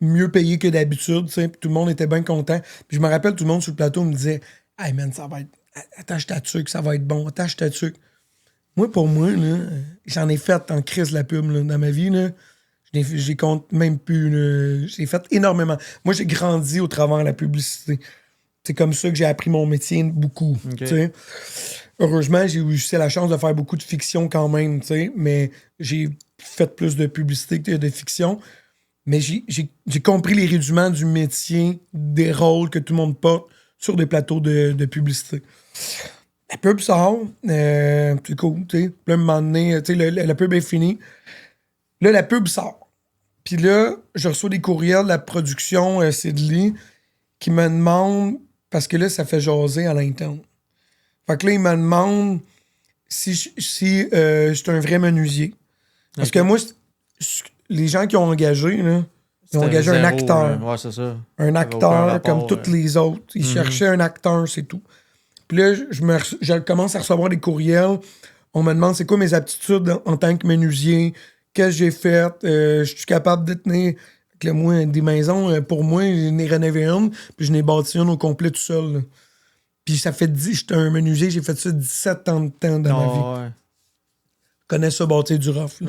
mieux payé que d'habitude. Tout le monde était bien content. Puis je me rappelle, tout le monde sur le plateau me disait « Hey man, ça va être... Attache ta tuque, ça va être bon. Attache ta tuque. » Moi, pour moi, là, j'en ai fait en crise la pub là, dans ma vie. Là. J'y compte même plus. Là. J'ai fait énormément. Moi, j'ai grandi au travers de la publicité. C'est comme ça que j'ai appris mon métier beaucoup. Okay. Heureusement, j'ai eu la chance de faire beaucoup de fiction quand même, mais j'ai fait plus de publicité que de fiction. Mais j'ai compris les rudiments du métier, des rôles que tout le monde porte sur des plateaux de publicité. La pub sort, c'est cool, tu sais. Puis là, un moment donné, la pub est finie. Là, la pub sort. Puis là, je reçois des courriels de la production Sidley qui me demandent, parce que là, ça fait jaser à l'interne. Fait que là, ils me demandent si je suis un vrai menuisier. Parce que moi, les gens qui ont engagé, là, ils ont engagé un acteur. Ouais, c'est ça. Un acteur comme tous les autres. Ils cherchaient un acteur, c'est tout. Puis là, je commence à recevoir des courriels. On me demande c'est quoi mes aptitudes en tant que menuisier, qu'est-ce que j'ai fait, je suis capable de tenir moi, des maisons. Pour moi, je n'ai rénové une, puis je n'ai bâti une au complet tout seul. Là. Puis ça fait j'étais un menuisier, j'ai fait ça 17 ans de temps dans ma vie. Ouais. Je connais ça, bâtir du rough.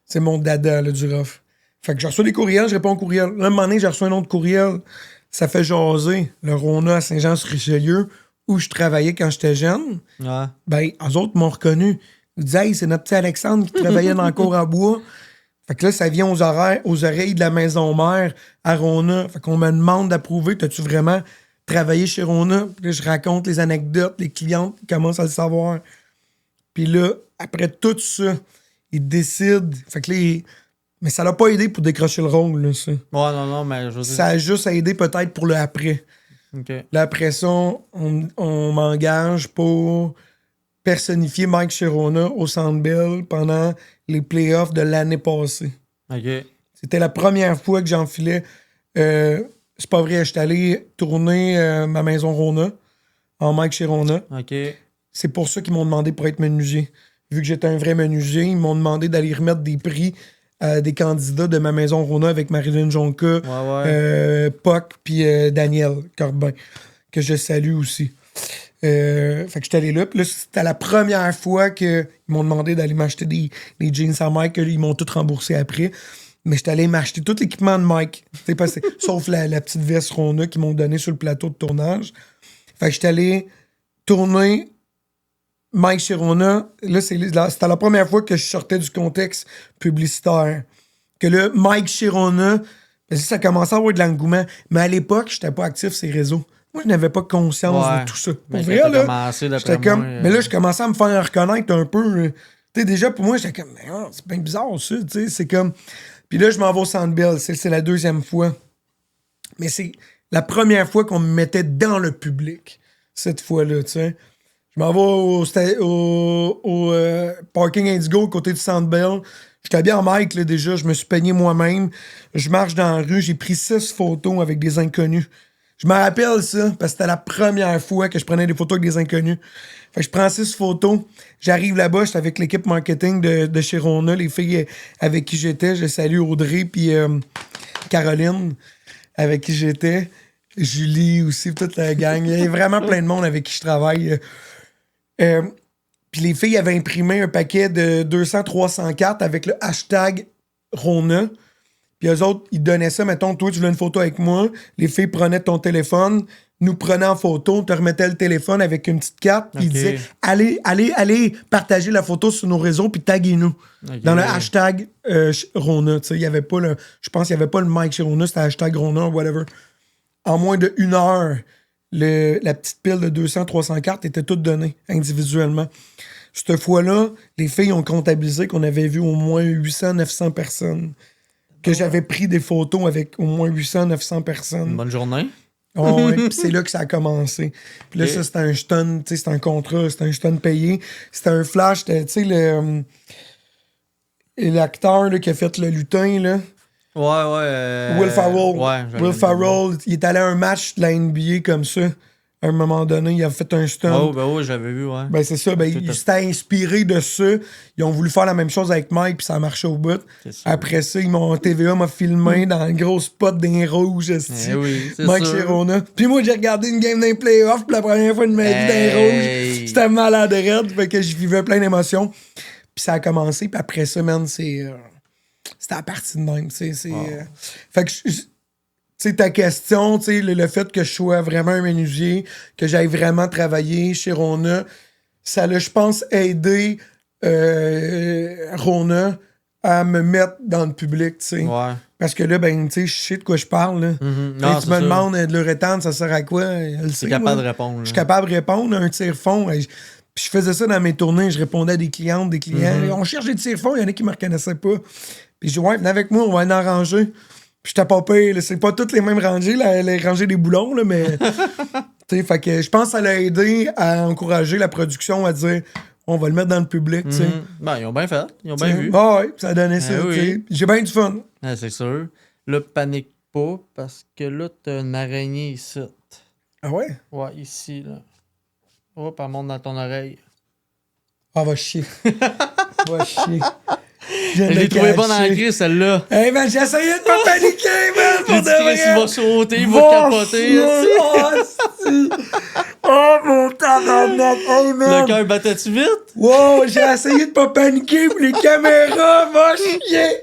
C'est mon dada, là, du rough. Fait que je reçois des courriels, je réponds au courriel. Là, un moment donné, j'ai reçu un autre courriel. Ça fait jaser le Rona à Saint-Jean-sur-Richelieu, où je travaillais quand j'étais jeune. Ouais. Ben, eux autres m'ont reconnu. Ils disaient, hey, c'est notre petit Alexandre qui travaillait dans le cour à bois. Fait que là, ça vient aux oreilles de la maison mère à Rona. Fait qu'on me demande d'approuver, t'as-tu vraiment travaillé chez Rona? Puis là, je raconte les anecdotes, les clientes commencent à le savoir. Puis là, après tout ça, ils décident. Fait que là, mais ça l'a pas aidé pour décrocher le rôle, là, ça. Ouais, non, mais je veux dire... Ça a juste aidé peut-être pour le après. Okay. Là, après ça, on m'engage pour personnifier Mike Sherrona au Centre Bell pendant les playoffs de l'année passée. OK. C'était la première fois que j'enfilais. C'est pas vrai, j'étais allé tourner ma maison Rona en Mike Sherrona. OK. C'est pour ça qu'ils m'ont demandé pour être menuisier. Vu que j'étais un vrai menuisier, ils m'ont demandé d'aller remettre des prix à des candidats de ma maison Rona avec Marilyn Jonca, Puck puis Daniel Corbin, que je salue aussi. Fait que j'étais allé là. Puis là, c'était la première fois qu'ils m'ont demandé d'aller m'acheter des jeans à Mike. Ils m'ont tout remboursé après. Mais j'étais allé m'acheter tout l'équipement de Mike. Sauf la petite veste Rona qu'ils m'ont donnée sur le plateau de tournage. Fait que j'étais allé tourner Mike Sherrona. Là, c'était la première fois que je sortais du contexte publicitaire. Que là, Mike Sherrona, ça commençait à avoir de l'engouement. Mais à l'époque, j'étais pas actif sur les réseaux. Moi, je n'avais pas conscience de tout ça. Pour vrai, là, j'étais comme... Mais là, je commençais à me faire reconnaître un peu. Tu sais, déjà, pour moi, j'étais comme... c'est bien bizarre, ça. Tu sais, c'est comme... Puis là, je m'en vais au Centre Bell. C'est la deuxième fois. Mais c'est la première fois qu'on me mettait dans le public. Cette fois-là, tu sais. Je m'en vais au parking Indigo, côté du Centre Bell. J'étais bien en Mike, là, déjà. Je me suis peigné moi-même. Je marche dans la rue. J'ai pris 6 photos avec des inconnus. Je me rappelle ça, parce que c'était la première fois que je prenais des photos avec des inconnus. Fait que je prends 6 photos. J'arrive là-bas, j'étais avec l'équipe marketing de chez Rona, les filles avec qui j'étais. Je salue Audrey puis Caroline, avec qui j'étais. Julie aussi, toute la gang. Il y a vraiment plein de monde avec qui je travaille. Puis les filles avaient imprimé un paquet de 200-300 cartes avec le hashtag Rona. Puis eux autres, ils donnaient ça. Mettons, toi, tu veux une photo avec moi. Les filles prenaient ton téléphone, nous prenaient en photo, te remettaient le téléphone avec une petite carte. Puis ils disaient, allez partager la photo sur nos réseaux, puis taguez-nous. Dans le hashtag Rona. Tu sais, il y avait pas le... Je pense qu'il n'y avait pas le Mike chez Rona, c'était hashtag Rona ou whatever. En moins de 1 heure, la petite pile de 200-300 cartes était toute donnée individuellement. Cette fois-là, les filles ont comptabilisé qu'on avait vu au moins 800-900 personnes. Que j'avais pris des photos avec au moins 800-900 personnes. Une bonne journée. Oh, ouais, puis c'est là que ça a commencé. Puis là, ça, c'était un stun, tu sais, c'était un contrat, c'était un stun payé. C'était un flash, tu sais, l'acteur là, qui a fait le lutin, là. Ouais. Will Ferrell. Ouais, Will Ferrell, il est allé à un match de la NBA comme ça. À un moment donné, il a fait un stunt. Oh, ben oui, j'avais vu, ouais. Ben c'est ça, il s'était inspiré de ça. Ils ont voulu faire la même chose avec Mike, puis ça a marché au bout. Après ça, TVA m'a filmé dans un gros spot d'un rouge, oui, Mike Sherrona. Puis moi, j'ai regardé une game d'un playoff pour la première fois de ma vie d'un rouge. J'étais malade de raide, fait que je vivais plein d'émotions. Puis ça a commencé, puis après ça, man, c'était la partie de même. Fait que, tu sais, ta question, tu sais, le fait que je sois vraiment un menuisier, que j'aille vraiment travailler chez Rona, ça l'a, je pense, aidé Rona à me mettre dans le public, tu sais. Ouais. Parce que là, ben, tu sais, je sais de quoi je parle, là. Non, Tu me demandes de l'uréthane, ça sert à quoi? Je suis capable de répondre. Je suis capable de répondre à un tire-fond. Puis je faisais ça dans mes tournées. Je répondais à des clientes, des clients. On cherche des tire-fonds, il y en a qui me reconnaissaient pas. Puis je dis, ouais, venez avec moi, on va en ranger. Puis j'étais pas pire, là. C'est pas toutes les mêmes rangées, les rangées des boulons, là, mais. Tu sais, fait que je pense que ça l'a aidé à encourager la production à dire, on va le mettre dans le public, tu sais. Ben, ils ont bien fait. Ils ont bien vu. Ouais, ça a donné ça, tu sais. J'ai bien du fun. C'est sûr. Là, panique pas, parce que là, t'as une araignée ici. Ah ouais? Ouais, ici, là. Hop, elle monte dans ton oreille. Ah, va chier. Va chier. Je l'ai trouvé pas dans la crise, celle-là. Hey, man, j'ai essayé de pas paniquer, man, pour J'ai dit, Chris, il va sauter, il va capoter. Oh, mon tabarnak, hey, man. Le cœur battait-tu vite? Wow, j'ai essayé de pas paniquer pour les caméras, va chier.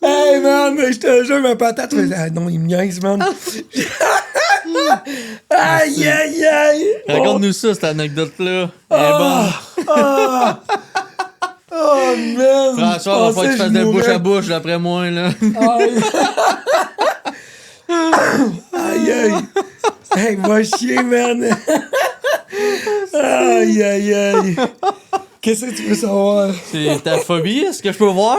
Hey, man, je te jure, ma patate faisait, ah non, il me niaise, man. Aïe, aïe, aïe. Raconte-nous ça, cette anecdote-là. Oh, man! François, va falloir que tu fasses de bouche à bouche, d'après moi, là. Aïe, aïe! Hey, va chier, man! Aïe, aïe, aïe! Qu'est-ce que tu veux savoir? C'est ta phobie, est-ce que je peux voir?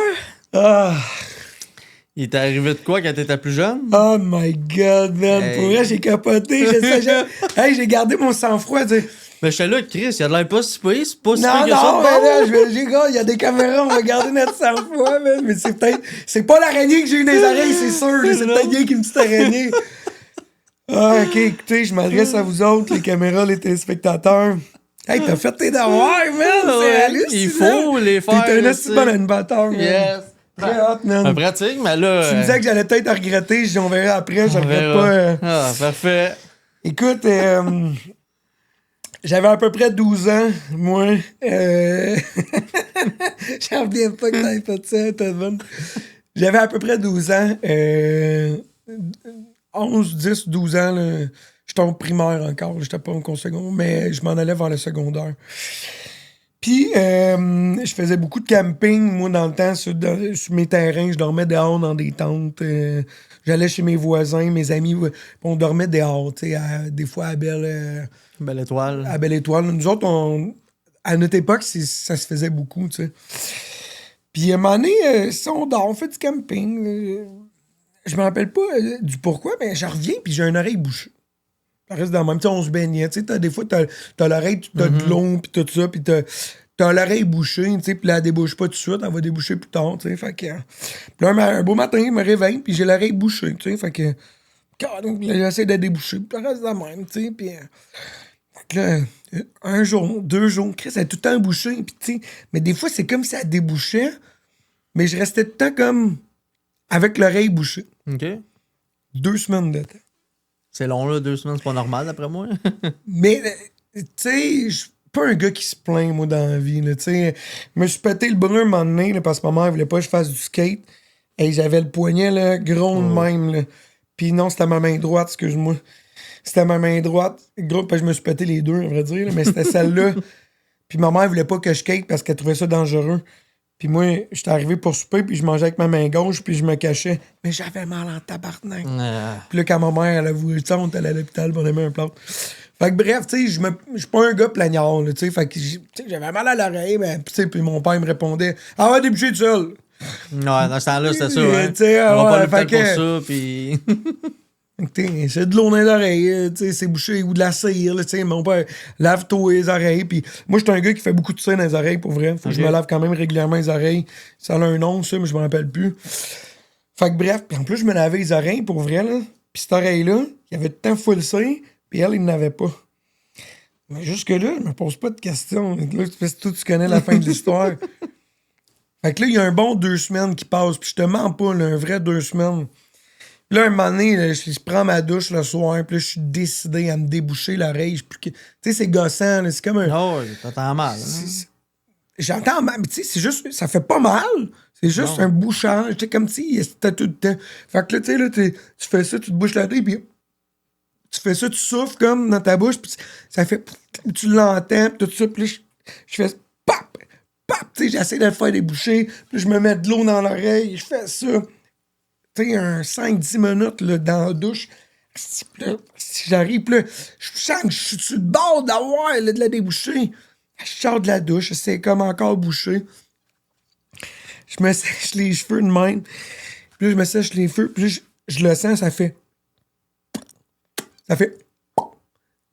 Il t'est arrivé de quoi quand t'étais plus jeune? Oh my God, man! Hey. Pour vrai, j'ai capoté. Hey, j'ai gardé mon sang-froid, tu sais. Mais j'étais là, Chris, il y a de l'air pas si pire, c'est pas si pire que ça. Non, il y a des caméras, on va garder notre sang-froid, man. Mais c'est peut-être. C'est pas l'araignée que j'ai eu dans les oreilles, c'est sûr. C'est peut-être bien qu'une petite araignée. Ok, écoutez, je m'adresse à vous autres, les caméras, les téléspectateurs. Hey, t'as fait tes devoirs, man! C'est hallucinant! Il faut les faire. T'es un assez bon animateur, man. Yes! Très hot, man. Pratique, mais là. Tu me disais que j'allais peut-être regretter, je dis on verra après, je regrette pas. Ah, parfait. Écoute, j'avais à peu près 12 ans, moi. J'en reviens pas que t'avais fait ça, t'as bonne. J'avais à peu près 12 ans. 11, 10, 12 ans, là. J'étais en primaire encore, j'étais pas en secondaire, mais je m'en allais vers le secondaire. Puis, je faisais beaucoup de camping, moi, dans le temps, sur mes terrains. Je dormais dehors dans des tentes. J'allais chez mes voisins, mes amis. On dormait dehors, tu sais, des fois à Belle Étoile. À Belle Étoile. Nous autres, à notre époque, ça se faisait beaucoup, tu sais. Puis, à un moment donné, on dort, on fait du camping. Je me rappelle pas du pourquoi, mais je reviens, puis j'ai une oreille bouchée. Ça reste dans le même. T'sais, on se baignait. Des fois, t'as l'oreille, t'as de l'eau, puis tout ça, puis t'as l'oreille bouchée, puis là, elle débouche pas tout de suite, elle va déboucher plus tard. Fait que, puis là, un beau matin, je me réveille, puis j'ai l'oreille bouchée. Fait que, j'essaie de déboucher, puis ça reste de même. Puis là, un jour, 2 jours, Chris, elle est tout le temps bouchée. Puis, mais des fois, c'est comme si elle débouchait, mais je restais tout le temps comme avec l'oreille bouchée. OK. 2 semaines de temps. C'est long, là, 2 semaines, c'est pas normal, d'après moi. Mais, tu sais, je suis pas un gars qui se plaint, moi, dans la vie. Je me suis pété le bras un moment donné, là, parce que ma mère voulait pas que je fasse du skate. Et j'avais le poignet, là, gros de même. Là. Puis non, c'était ma main droite, excuse-moi. C'était ma main droite. Gros, parce que je me suis pété les deux, à vrai dire. Là, mais c'était celle-là. Puis ma mère voulait pas que je skate parce qu'elle trouvait ça dangereux. Puis moi, j'étais arrivé pour souper, puis je mangeais avec ma main gauche, puis je me cachais. Mais j'avais mal en tabarnak. Puis là, quand ma mère, elle a voulu ça, on est allé à l'hôpital, on a mis un plâtre. Fait que bref, tu sais, je suis pas un gars plaignard, tu sais. Fait que j'avais mal à l'oreille, mais puis mon père me répondait « Ah ouais, déboucher tout seul! » Ouais, dans ce temps-là, c'était ça, hein. On va pas l'hôpital pour ça, puis... C'est de l'eau dans les oreilles, c'est bouché ou de la cire, mon père lave-toi les oreilles. Puis moi, je suis un gars qui fait beaucoup de cire dans les oreilles, pour vrai. Faut que je me lave quand même régulièrement les oreilles. Ça a un nom, ça, mais je me rappelle plus. Fait que bref, puis en plus, je me lavais les oreilles, pour vrai, là. Puis cette oreille-là, il y avait tout le temps full cire, puis elle, il n'avait pas. Mais jusque-là, je me pose pas de questions. Là, tu connais la fin de l'histoire. Fait que là, il y a un bon 2 semaines qui passent, puis je te mens pas, là, un vrai 2 semaines. Puis là, un moment donné, là, je prends ma douche le soir, puis là, je suis décidé à me déboucher l'oreille. Tu sais, c'est gossant, là, c'est comme un... Oh, t'entends mal. J'entends mal, mais tu sais, c'est juste... Ça fait pas mal. C'est juste un bouchage. Tu sais, comme si c'était tout le temps. Fait que là, tu sais, là, tu fais ça, tu te bouches l'oreille, puis tu fais ça, tu souffles comme dans ta bouche, puis ça fait... Tu l'entends, puis tout ça, puis là, je fais... Pap! Pap! Tu sais, j'essaie de le faire déboucher, puis je me mets de l'eau dans l'oreille, je fais ça. Tu sais, un 5-10 minutes là, dans la douche. Si j'arrive, là, je sens que je suis sur le bord d'avoir là, de la déboucher. Je sors de la douche, c'est comme encore bouché. Je me sèche les cheveux de même. Puis là, je me sèche les cheveux, puis là, je le sens, ça fait... Ça fait...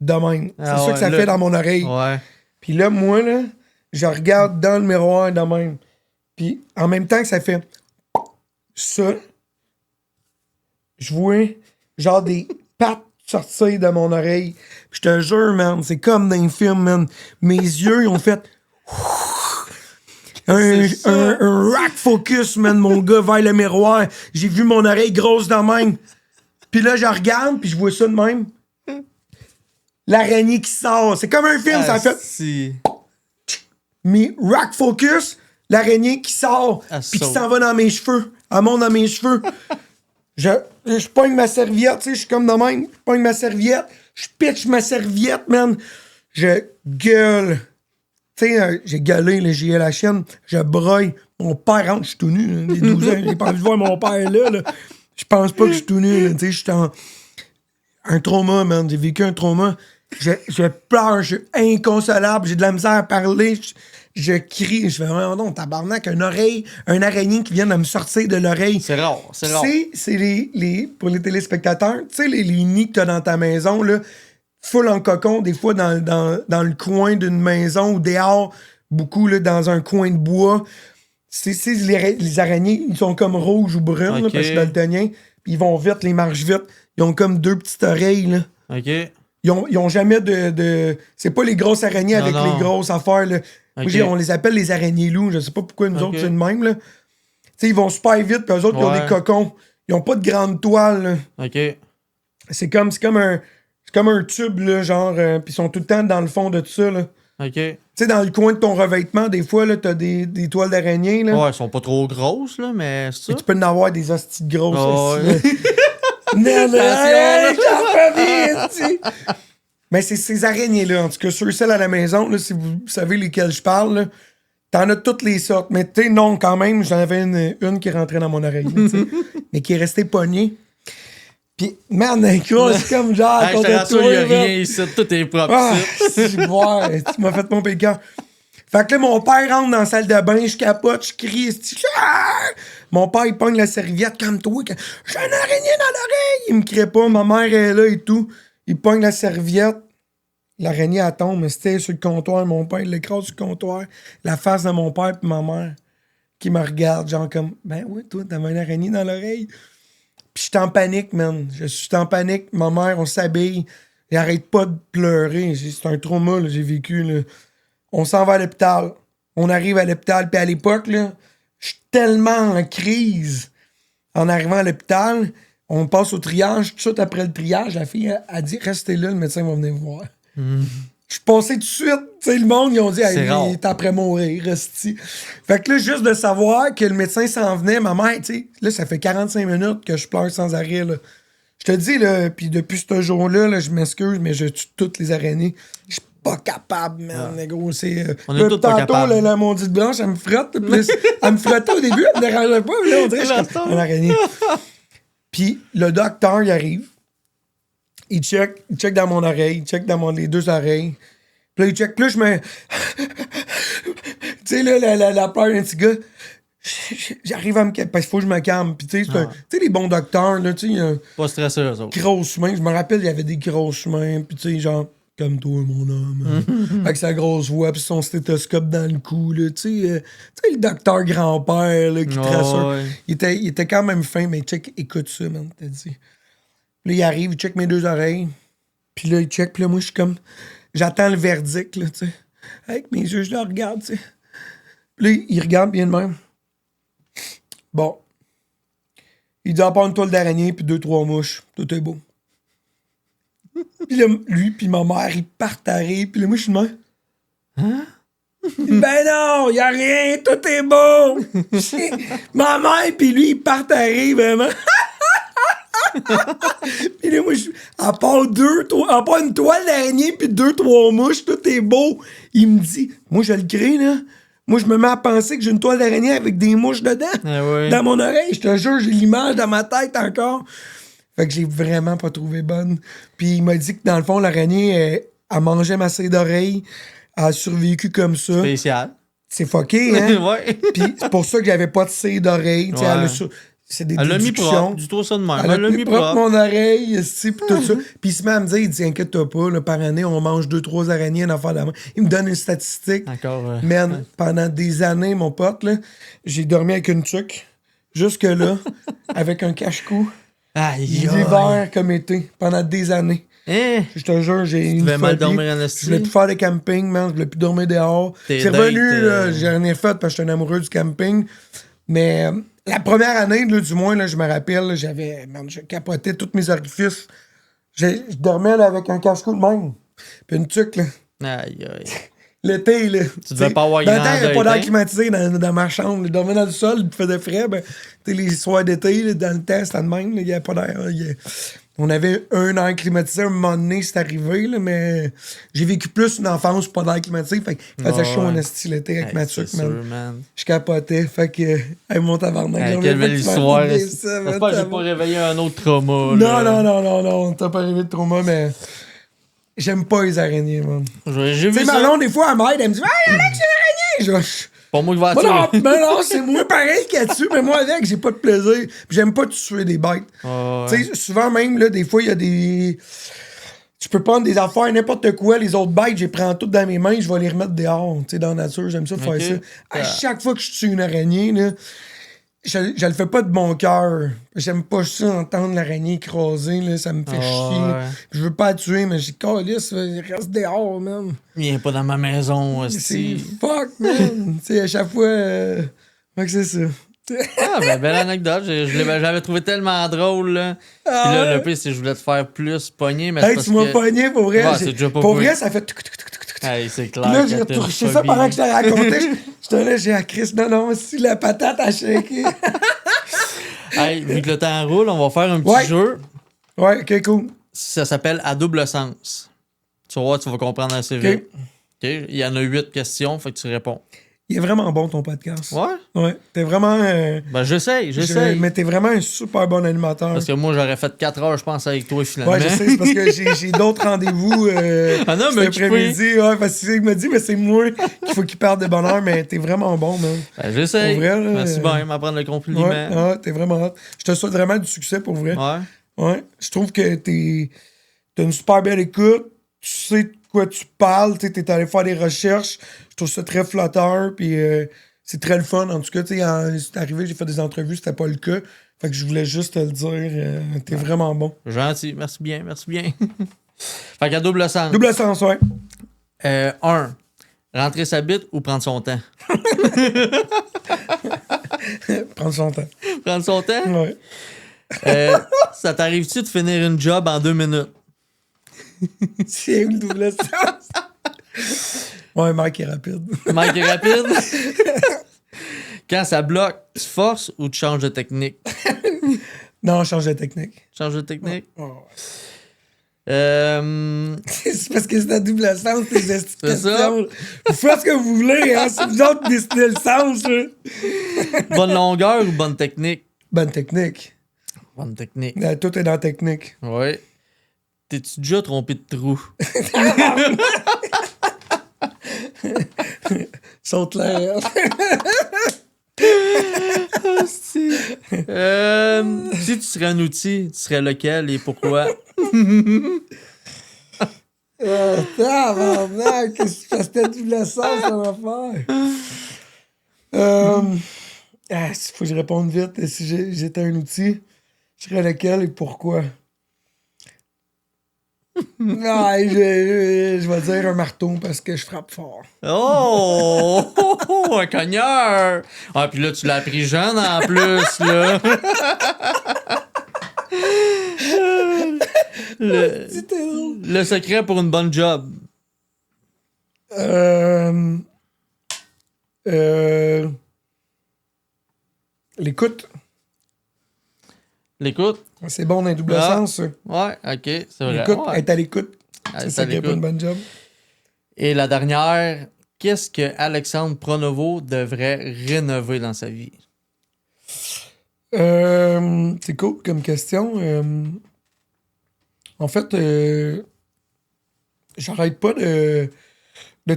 De même. C'est ça que ça fait dans mon oreille. Ouais. Puis là, moi, là, je regarde dans le miroir de même. Puis en même temps que ça fait... Ça... Je vois genre des pattes sortir de mon oreille. Je te jure, man, c'est comme dans un film, man. Mes yeux, ils ont fait un rack focus, man, mon gars, vers le miroir. J'ai vu mon oreille grosse de même. Puis là, je regarde, puis je vois ça de même. L'araignée qui sort. C'est comme un film, ça fait... Mais rack focus, l'araignée qui sort, puis qui s'en va dans mes cheveux. Elle monte dans mes cheveux. Je pogne ma serviette, tu sais, je suis comme de même. Je pogne ma serviette, je pitch ma serviette, man. Je gueule. Tu sais, j'ai gueulé, là, j'ai eu la chienne, je broille. Mon père rentre, je suis tout nu, là, les 12 ans, j'ai pas envie de voir mon père là. Je pense pas que je suis tout nu, tu sais, je suis en... Un trauma, man, j'ai vécu un trauma. Je pleure, je suis inconsolable, j'ai de la misère à parler, je crie, je fais vraiment non, tabarnak, un araignée qui vient de me sortir de l'oreille. C'est rare, c'est rare. C'est pour les téléspectateurs, tu sais, les nids que t'as dans ta maison, là, full en cocon, des fois dans le coin d'une maison ou dehors, beaucoup là, dans un coin de bois. Les araignées, ils sont comme rouges ou brunes, là, parce que je suis daltonien, puis ils vont vite, les marchent vite. Ils ont comme deux petites oreilles, là. OK. Ils ont jamais de... C'est pas les grosses araignées avec les grosses affaires, là. Okay. Moi, on les appelle les araignées loups. Je sais pas pourquoi nous autres, c'est le même, là. Tu sais, ils vont super vite, puis eux autres, ils ont des cocons. Ils ont pas de grande toile, là. OK. C'est comme un tube, là, genre... puis ils sont tout le temps dans le fond de tout ça, là. OK. Tu sais, dans le coin de ton revêtement, des fois, là, t'as des toiles d'araignée, là. Ouais, elles sont pas trop grosses, là, mais c'est ça. Et tu peux en avoir des hosties de grosses, Non, mais c'est ces araignées-là, en tout cas, celles à la maison, là, si vous savez lesquelles je parle, là, t'en as toutes les sortes. Mais tu sais, non, quand même, j'en avais une qui rentrait dans mon oreille, mais qui est restée pognée. Puis, man, c'est comme genre... je te rassure, il n'y a rien ici, tout est propre. Ah, tu m'as fait pomper le cœur. Fait que là, mon père rentre dans la salle de bain, je capote, je crie, mon père, il pogne la serviette comme toi. J'ai une araignée dans l'oreille! Il me crie pas, ma mère est là et tout. Il pogne la serviette. L'araignée, elle tombe, mais c'était sur le comptoir. Mon père, il l'écrase sur le comptoir. La face de mon père puis ma mère qui me regarde, genre comme, ben oui, toi, t'avais une araignée dans l'oreille. Puis je suis en panique, man. Je suis en panique. Ma mère, on s'habille. Elle arrête pas de pleurer. C'est un trauma, là, j'ai vécu, là. On s'en va à l'hôpital. On arrive à l'hôpital. Puis à l'époque, là, je suis tellement en crise. En arrivant à l'hôpital, on passe au triage. Tout de suite après le triage, la fille a dit « Restez là, le médecin va venir vous voir. Je suis passé tout de suite. Tu sais, le monde, ils ont dit hey, « Il est après mourir, resti. » Fait que là, juste de savoir que le médecin s'en venait, ma mère, tu sais, là, ça fait 45 minutes que je pleure sans arrêt, là. Je te dis, là, puis depuis ce jour-là, là, je m'excuse, mais je tue toutes les araignées. Je suis pas capable, man, gros. C'est, on est tous pas capables. La maudite blanche, elle me frotte. Plus, elle me frottait au début, elle me dérangeait pas. Là, on dirait que je suis comme une araignée. Puis le docteur, il arrive. Il check dans mon oreille, il check dans les deux oreilles. Puis là, il check. Plus je me... tu sais, là, la peur d'un petit gars... J'arrive à me calmer, parce qu'il faut que je me calme. Puis, tu sais, les bons docteurs, là, tu sais, pas stressé, eux autres. Grosses mains. Je me rappelle, il y avait des grosses mains. Puis, tu sais, genre, comme toi, mon homme. Avec sa grosse voix, puis son stéthoscope dans le cou, là. Tu sais, le docteur grand-père, là, qui te rassure. Ouais. Il était quand même fin, mais check, écoute ça, man, t'as dit. Là, il arrive, il check mes deux oreilles. Puis là, il check, puis là, moi, je suis comme. J'attends le verdict, là, tu sais. Avec mes yeux, je le regarde, tu sais. Puis là, il regarde bien de même. Bon. Il dit, à part une toile d'araignée puis 2-3 mouches, tout est beau. Puis là, lui puis ma mère, ils partent à rire. Puis là, moi, je suis de même. Hein? Ben non, y a rien, tout est beau. Ma mère puis lui, ils partent à rire, vraiment. Puis là, moi, à part une toile d'araignée puis 2-3 mouches, tout est beau. Il me dit, moi, je le crée, là. Moi, je me mets à penser que j'ai une toile d'araignée avec des mouches dedans. Dans mon oreille, je te jure, j'ai l'image dans ma tête encore. Fait que j'ai vraiment pas trouvé bonne. Puis il m'a dit que dans le fond, l'araignée, elle mangeait ma cire d'oreille. Elle a survécu comme ça. Spécial. C'est fucké, hein? Ouais. Puis c'est pour ça que j'avais pas de cire d'oreille. Ouais. C'est des Elle l'a mis déductions. propre. Dis-toi ça de même. Elle a mis propre mon oreille, pis tout ça. Puis il se met à me dire, il dit, inquiète-toi pas, là, par année, on mange 2-3 araignées, une affaire de la main. Il me donne une statistique. Encore. Man, pendant des années, mon pote, là, j'ai dormi avec une tuque, jusque-là, avec un cache-cou. Aïe, L'hiver comme été, pendant des années. Je te jure, j'ai une devais mal phobie. dormir en Je esti. voulais plus faire de camping, man. Je voulais plus dormir dehors. T'es C'est revenu, date, là, j'ai rien fait parce que j'étais un amoureux du camping. Mais la première année, là, du moins, là, je me rappelle, là, je capotais tous mes orifices. Je dormais là, avec un cache-cou de même. Puis une tuque, là. Aïe, aïe. L'été, là. Tu devais pas avoir dans le grand temps, il n'y avait pas date, d'air hein? climatisé dans ma chambre. Je dormais dans le sol, il faisait frais. Ben, les soirs d'été, là, dans le temps, c'était de même. Il n'y avait pas d'air. On avait un air climatisé, un moment donné, c'est arrivé, là, mais j'ai vécu plus une enfance pas d'air climatisé. Fait qu'il faisait chaud en esti l'été avec ma tuque, man. Je capotais. Fait que, hey, mon tabarnak. Quelle belle histoire. J'espère J'espère que j'ai pas réveillé un autre trauma. Là. Non, t'as pas arrivé de trauma, mais j'aime pas les araignées, man. J'ai Tu sais, vu ça. Manon, des fois, elle m'aide, elle me dit, hey, Alex, c'est une araignée! Pas moi qui vais Moi, tuer. non, c'est moi pareil qui a tué, mais moi avec, j'ai pas de plaisir. Puis j'aime pas tuer des bêtes. Oh, Tu sais, souvent même, là, des fois, il y a des. Tu peux prendre des affaires, n'importe quoi, les autres bêtes, je les prends toutes dans mes mains, je vais les remettre dehors. Tu sais, dans la nature, j'aime ça faire ça. À chaque fois que je tue une araignée, là, je le fais pas de bon cœur. J'aime pas ça, entendre l'araignée écraser, là, ça me fait chier. ouais. Je veux pas la tuer, mais j'ai calisse, il reste dehors, man. Viens pas dans ma maison, C'est hostie. fuck, man. Tu sais, à chaque fois. Fait que c'est ça. Ah, ben, belle anecdote. J'avais trouvé tellement drôle, là. Puis là, le pire, c'est que je voulais te faire plus pogner, mais c'est Hey, parce tu m'as que... pogné, pour vrai. Ouais, c'est déjà pas pour pogné. vrai, ça fait. Hey, c'est clair. Là, j'ai que t'as une retouché ça phobie. pendant que je t'ai raconté. J'étais là, j'ai à Chris. Non, si la patate a shaké. Hey, vu que le temps roule, on va faire un petit Ouais. jeu. Ouais, ok, cool. Ça s'appelle À double sens. Tu vas voir, tu vas comprendre assez Ok. vite. OK? Il y en a 8 questions, fait que tu réponds. Il est vraiment bon, ton podcast. Ouais? Ouais. T'es vraiment. Ben, j'essaye. Mais t'es vraiment un super bon animateur. Parce que moi, j'aurais fait 4 heures, je pense, avec toi, finalement. Ouais, je sais, c'est parce que j'ai d'autres rendez-vous Ah non, mais cet après-midi. Ouais, parce qu'il me dit, mais c'est moi qu'il faut qu'il parle de bonheur, mais t'es vraiment bon, man. Ben, j'essaye. Pour vrai, là, Merci bien, m'apprendre le compliment. Ouais, t'es vraiment hot. Je te souhaite vraiment du succès, pour vrai. Ouais. Ouais. Je trouve que t'as une super belle écoute. Tu sais de quoi tu parles. T'es allé faire des recherches. Je trouve ça très flatteur. Puis c'est très le fun. En tout cas, c'est arrivé, j'ai fait des entrevues, c'était pas le cas. Fait que je voulais juste te le dire. T'es vraiment bon. Gentil. Merci bien. Fait qu'à double sens. Double sens, ouais. 1. Rentrer sa bite ou prendre son temps? Prendre son temps. Prendre son temps? Ouais. Ça t'arrive-tu de finir une job en 2 minutes? C'est où le double sens? Ouais, Mike est rapide. Mike est rapide? Quand ça bloque, tu forces ou tu changes de technique? Non, change de technique. Change de technique? Oh, ouais. C'est C'est parce que c'est à double sens, tes ça? questions. Vous faites ce que vous voulez, hein. C'est vous autres qui décidez le sens, là. Bonne longueur ou bonne technique? Bonne technique. Bonne technique. Tout est dans la technique. Oui. T'es-tu déjà trompé de trou? Saute l'air. Si tu serais un outil, tu serais lequel et pourquoi? Tabarnak, qu'est-ce que c'était double sens, son affaire? Faut que je réponde vite. Si j'étais un outil, je serais lequel et pourquoi? Non, je vais dire un marteau parce que je frappe fort. Oh! Un cogneur! Ah, puis là, tu l'as appris jeune en plus, là. C'était drôle. Le secret pour une bonne job. L'écoute. L'écoute. C'est bon dans les double sens, ça. Ouais, ok, c'est vrai. L'écoute, Ouais. être à l'écoute. Être C'est à ça qui est pas l'écoute. une bonne job. Et la dernière, qu'est-ce que Alexandre Pronovo devrait rénover dans sa vie? C'est cool comme question. En fait, j'arrête pas de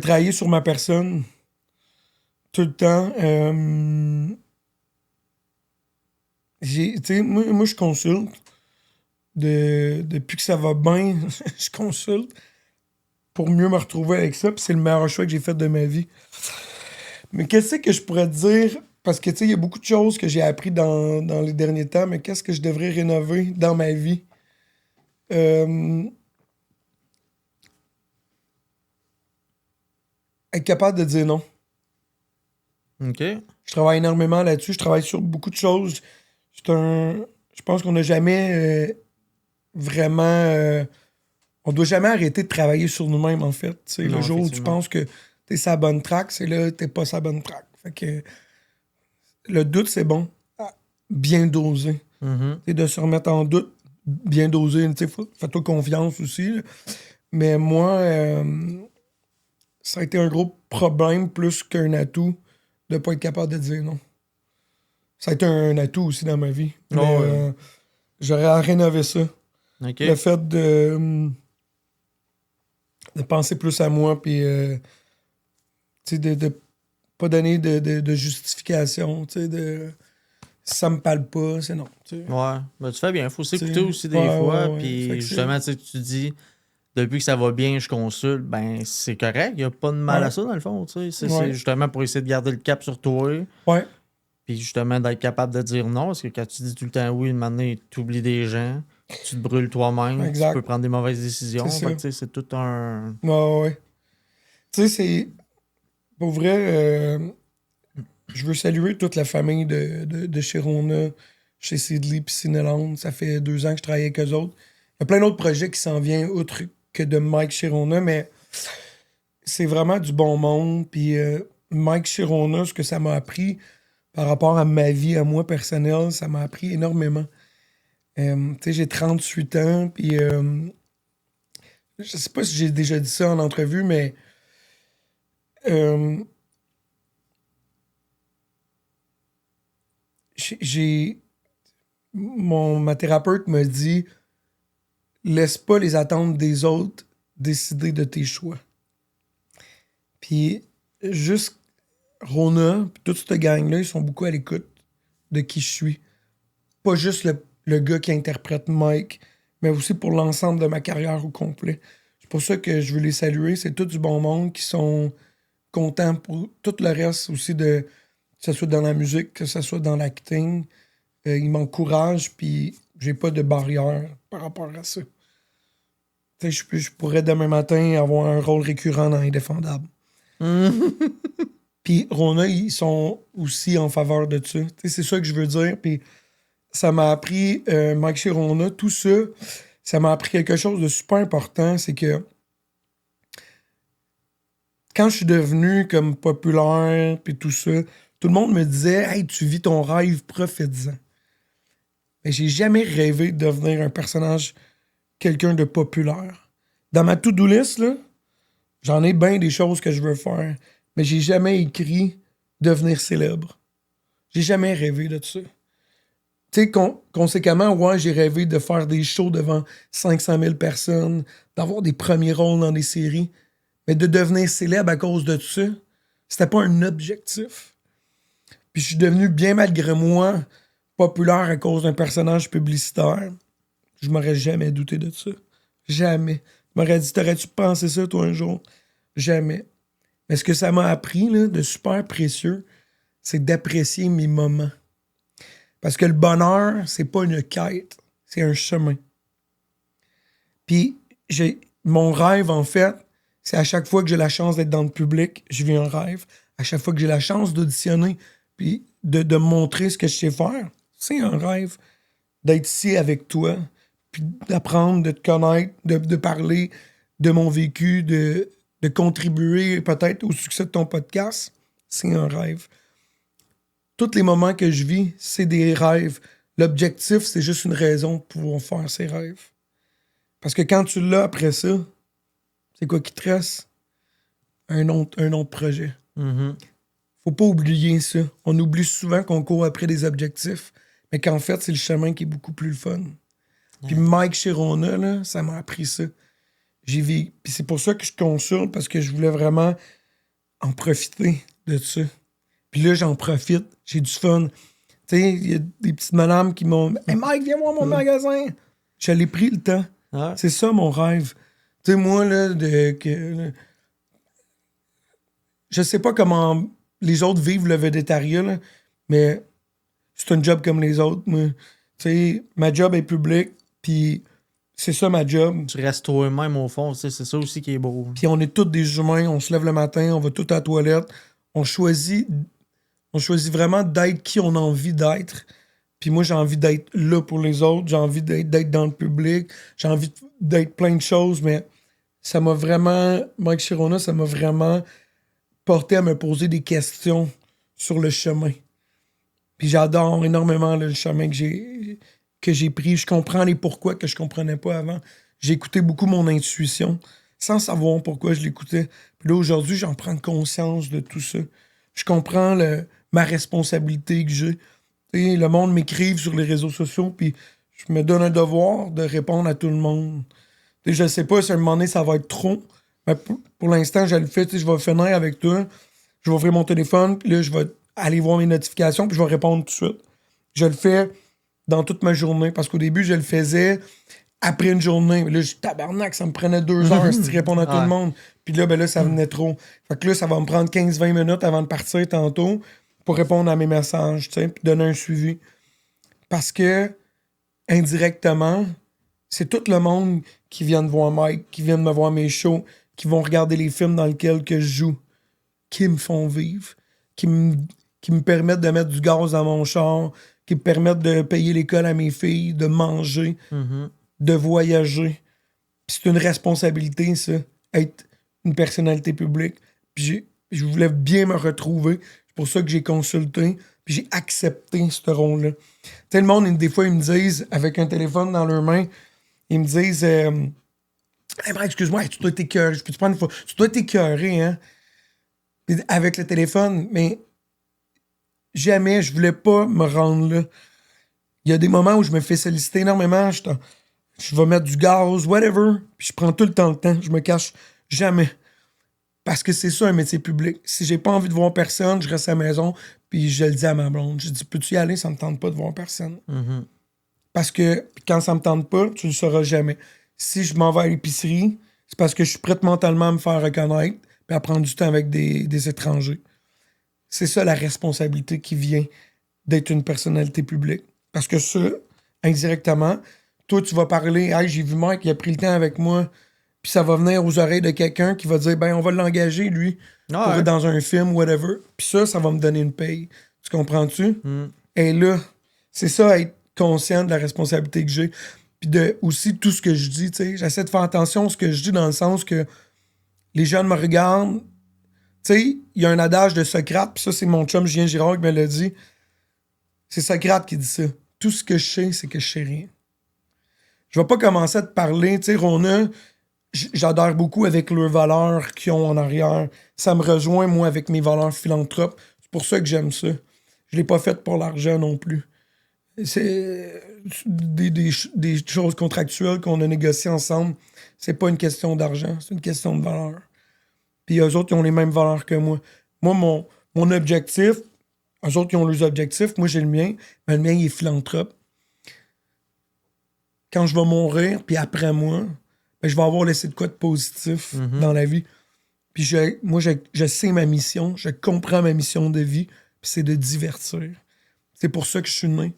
travailler sur ma personne tout le temps. Tu sais, moi, je consulte. Depuis que ça va bien, je consulte pour mieux me retrouver avec ça. Puis c'est le meilleur choix que j'ai fait de ma vie. Mais qu'est-ce que je pourrais te dire? Parce que, tu sais, il y a beaucoup de choses que j'ai appris dans les derniers temps, mais qu'est-ce que je devrais rénover dans ma vie? Être capable de dire non. OK. Je travaille énormément là-dessus. Je travaille sur beaucoup de choses. Je pense qu'on n'a jamais vraiment... on doit jamais arrêter de travailler sur nous-mêmes, en fait. Tu sais, Non, le jour où tu effectivement. penses que t'es sur la bonne track, c'est là que t'es pas sur la bonne track. Fait que le doute, c'est bon. Bien doser. Mhm. Et de se remettre en doute, bien doser. Tu sais, fais-toi confiance aussi. Là. Mais moi, ça a été un gros problème plus qu'un atout de pas être capable de dire non. Ça a été un atout aussi dans ma vie. Oh, Mais, ouais. j'aurais à rénover ça. OK. Le fait de penser plus à moi, puis tu sais, de pas donner de justification, tu sais, de si ça me parle pas, c'est non. Tu sais. Ouais. Ben, tu fais bien. Faut s'écouter T'sais, aussi des ouais, fois. ouais, ouais. Fait Puis que justement, tu sais, tu dis, depuis que ça va bien, je consulte. Ben, c'est correct. Il n'y a pas de mal Ouais. à ça, dans le fond. Tu sais. C'est Ouais. justement pour essayer de garder le cap sur toi. Ouais, Puis justement, d'être capable de dire non. Parce que quand tu dis tout le temps oui, une année, tu oublies des gens. Tu te brûles toi-même. Exact. Tu peux prendre des mauvaises décisions. C'est Fait que, ça. tu sais, c'est tout un. ouais, ouais. Tu sais, c'est. Pour vrai, je veux saluer toute la famille de chez Rona, chez Sidley puis Cineland. Ça fait 2 ans que je travaille avec eux autres. Il y a plein d'autres projets qui s'en viennent, outre que de Mike Chirona, mais c'est vraiment du bon monde. Puis Mike Chirona, ce que ça m'a appris par rapport à ma vie, à moi personnelle, ça m'a appris énormément. Tu sais, j'ai 38 ans, puis je sais pas si j'ai déjà dit ça en entrevue, mais euh, j'ai ma thérapeute m'a dit laisse pas les attentes des autres décider de tes choix. Puis juste Rona, puis toute cette gang-là, ils sont beaucoup à l'écoute de qui je suis. Pas juste le gars qui interprète Mike, mais aussi pour l'ensemble de ma carrière au complet. C'est pour ça que je veux les saluer. C'est tout du bon monde qui sont contents pour tout le reste aussi, que ce soit dans la musique, que ce soit dans l'acting. Ils m'encouragent, puis j'ai pas de barrière par rapport à ça. Tu sais, je pourrais demain matin avoir un rôle récurrent dans Indéfendable. Puis Rona, ils sont aussi en faveur de ça. Tu sais, c'est ça que je veux dire. Puis ça m'a appris, Mike chez Rona, tout ça, ça m'a appris quelque chose de super important, c'est que quand je suis devenu comme populaire, puis tout ça, tout le monde me disait « Hey, tu vis ton rêve, profite-en. » Mais j'ai jamais rêvé de devenir un personnage, quelqu'un de populaire. Dans ma to-do list, là, j'en ai bien des choses que je veux faire, mais j'ai jamais écrit devenir célèbre. J'ai jamais rêvé de ça. Tu sais, conséquemment, ouais, j'ai rêvé de faire des shows devant 500 000 personnes, d'avoir des premiers rôles dans des séries, mais de devenir célèbre à cause de ça, c'était pas un objectif. Puis je suis devenu, bien malgré moi, populaire à cause d'un personnage publicitaire. Je m'aurais jamais douté de ça. Jamais. Je m'aurais dit, t'aurais-tu pensé ça, toi, un jour? Jamais. Mais ce que ça m'a appris, là, de super précieux, c'est d'apprécier mes moments. Parce que le bonheur, c'est pas une quête, c'est un chemin. Puis, mon rêve, en fait, c'est à chaque fois que j'ai la chance d'être dans le public, je vis un rêve. À chaque fois que j'ai la chance d'auditionner, puis de montrer ce que je sais faire, c'est un rêve. d'être ici avec toi, puis d'apprendre, de te connaître, de parler de mon vécu, de contribuer peut-être au succès de ton podcast, c'est un rêve. Tous les moments que je vis, c'est des rêves. L'objectif, c'est juste une raison pour pouvoir faire ses rêves. Parce que quand tu l'as après ça, c'est quoi qui te reste? Un autre projet. Faut pas oublier ça. On oublie souvent qu'on court après des objectifs, mais qu'en fait, c'est le chemin qui est beaucoup plus le fun. Puis Mike Chirona, là, ça m'a appris ça. Puis c'est pour ça que je consulte, parce que je voulais vraiment en profiter de ça. Puis là, j'en profite. J'ai du fun. Tu sais, il y a des petites madames qui m'ont « Hey Mike, viens voir mon magasin! » Je l'ai pris le temps. Ouais. C'est ça mon rêve. Tu sais, moi, là, je sais pas comment les autres vivent le végétarien, là, mais c'est un job comme les autres. Moi. Tu sais, ma job est publique, puis c'est ça ma job. Tu restes toi-même au fond, tu sais, c'est ça aussi qui est beau. Puis on est tous des humains, on se lève le matin, on va tous à la toilette, on choisit vraiment d'être qui on a envie d'être. Puis moi, j'ai envie d'être là pour les autres, j'ai envie d'être dans le public, j'ai envie d'être plein de choses, mais ça m'a vraiment, Mike Chirona, ça m'a vraiment porté à me poser des questions sur le chemin. Puis j'adore énormément là, le chemin que j'ai pris. Je comprends les pourquoi que je comprenais pas avant. J'ai écouté beaucoup mon intuition sans savoir pourquoi je l'écoutais. Puis là, aujourd'hui, j'en prends conscience de tout ça. Je comprends ma responsabilité que j'ai. Et le monde m'écrive sur les réseaux sociaux, puis je me donne un devoir de répondre à tout le monde. Et je sais pas si à un moment donné, ça va être trop. Mais pour l'instant, je le fais. Je vais finir avec toi. Je vais ouvrir mon téléphone, puis là, je vais aller voir mes notifications, puis je vais répondre tout de suite. Je le fais dans toute ma journée, parce qu'au début, je le faisais après une journée. Mais là, tabarnak, ça me prenait 2 heures de répondre à tout le monde. Puis là, ben là, ça venait trop. Fait que là, ça va me prendre 15-20 minutes avant de partir tantôt pour répondre à mes messages, tu sais, puis donner un suivi. Parce que, indirectement, c'est tout le monde qui vient de voir Mike, qui vient de me voir mes shows, qui vont regarder les films dans lesquels que je joue, qui me font vivre, qui me permettent de mettre du gaz dans mon char, qui me permettent de payer l'école à mes filles, de manger, de voyager. Puis c'est une responsabilité, ça, être une personnalité publique. Puis je voulais bien me retrouver. C'est pour ça que j'ai consulté, puis j'ai accepté ce rôle-là. Tu sais, le monde, des fois, ils me disent, avec un téléphone dans leurs mains, ils me disent hey, Mike, excuse-moi, tu dois t'écœurer. Je peux te prendre une fois. Tu dois t'écœurer, hein? Puis avec le téléphone, mais jamais je voulais pas me rendre là. Il y a des moments où je me fais solliciter énormément. Je vais mettre du gaz, whatever. Puis je prends tout le temps. Je me cache jamais. Parce que c'est ça un métier public. Si j'ai pas envie de voir personne, je reste à la maison. Puis je le dis à ma blonde. Je dis, peux-tu y aller? Ça me tente pas de voir personne. Parce que quand ça me tente pas, tu le sauras jamais. Si je m'en vais à l'épicerie, c'est parce que je suis prête mentalement à me faire reconnaître puis à prendre du temps avec des étrangers. C'est ça la responsabilité qui vient d'être une personnalité publique. Parce que ça, indirectement, toi, tu vas parler, hey, j'ai vu Mike, il a pris le temps avec moi, puis ça va venir aux oreilles de quelqu'un qui va dire, ben, on va l'engager, lui, pour être dans un film, whatever. Puis ça va me donner une paye. Tu comprends-tu? Et là, c'est ça, être conscient de la responsabilité que j'ai. Puis de aussi tout ce que je dis, tu sais. J'essaie de faire attention à ce que je dis dans le sens que les jeunes me regardent. Tu sais, il y a un adage de Socrate, puis ça, c'est mon chum Julien Girard qui me l'a dit. C'est Socrate qui dit ça. Tout ce que je sais, c'est que je sais rien. Je vais pas commencer à te parler, tu sais, Rona, j'adhère beaucoup avec leurs valeurs qu'ils ont en arrière. Ça me rejoint, moi, avec mes valeurs philanthropes. C'est pour ça que j'aime ça. Je l'ai pas fait pour l'argent non plus. C'est des choses contractuelles qu'on a négociées ensemble. C'est pas une question d'argent, c'est une question de valeur. Puis eux autres, ils ont les mêmes valeurs que moi. Moi, mon objectif, eux autres, ils ont leurs objectifs. Moi, j'ai le mien. Mais le mien, il est philanthrope. Quand je vais mourir, puis après moi, ben, je vais avoir laissé de quoi de positif dans la vie. Puis je sais ma mission, je comprends ma mission de vie, puis c'est de divertir. C'est pour ça que je suis né.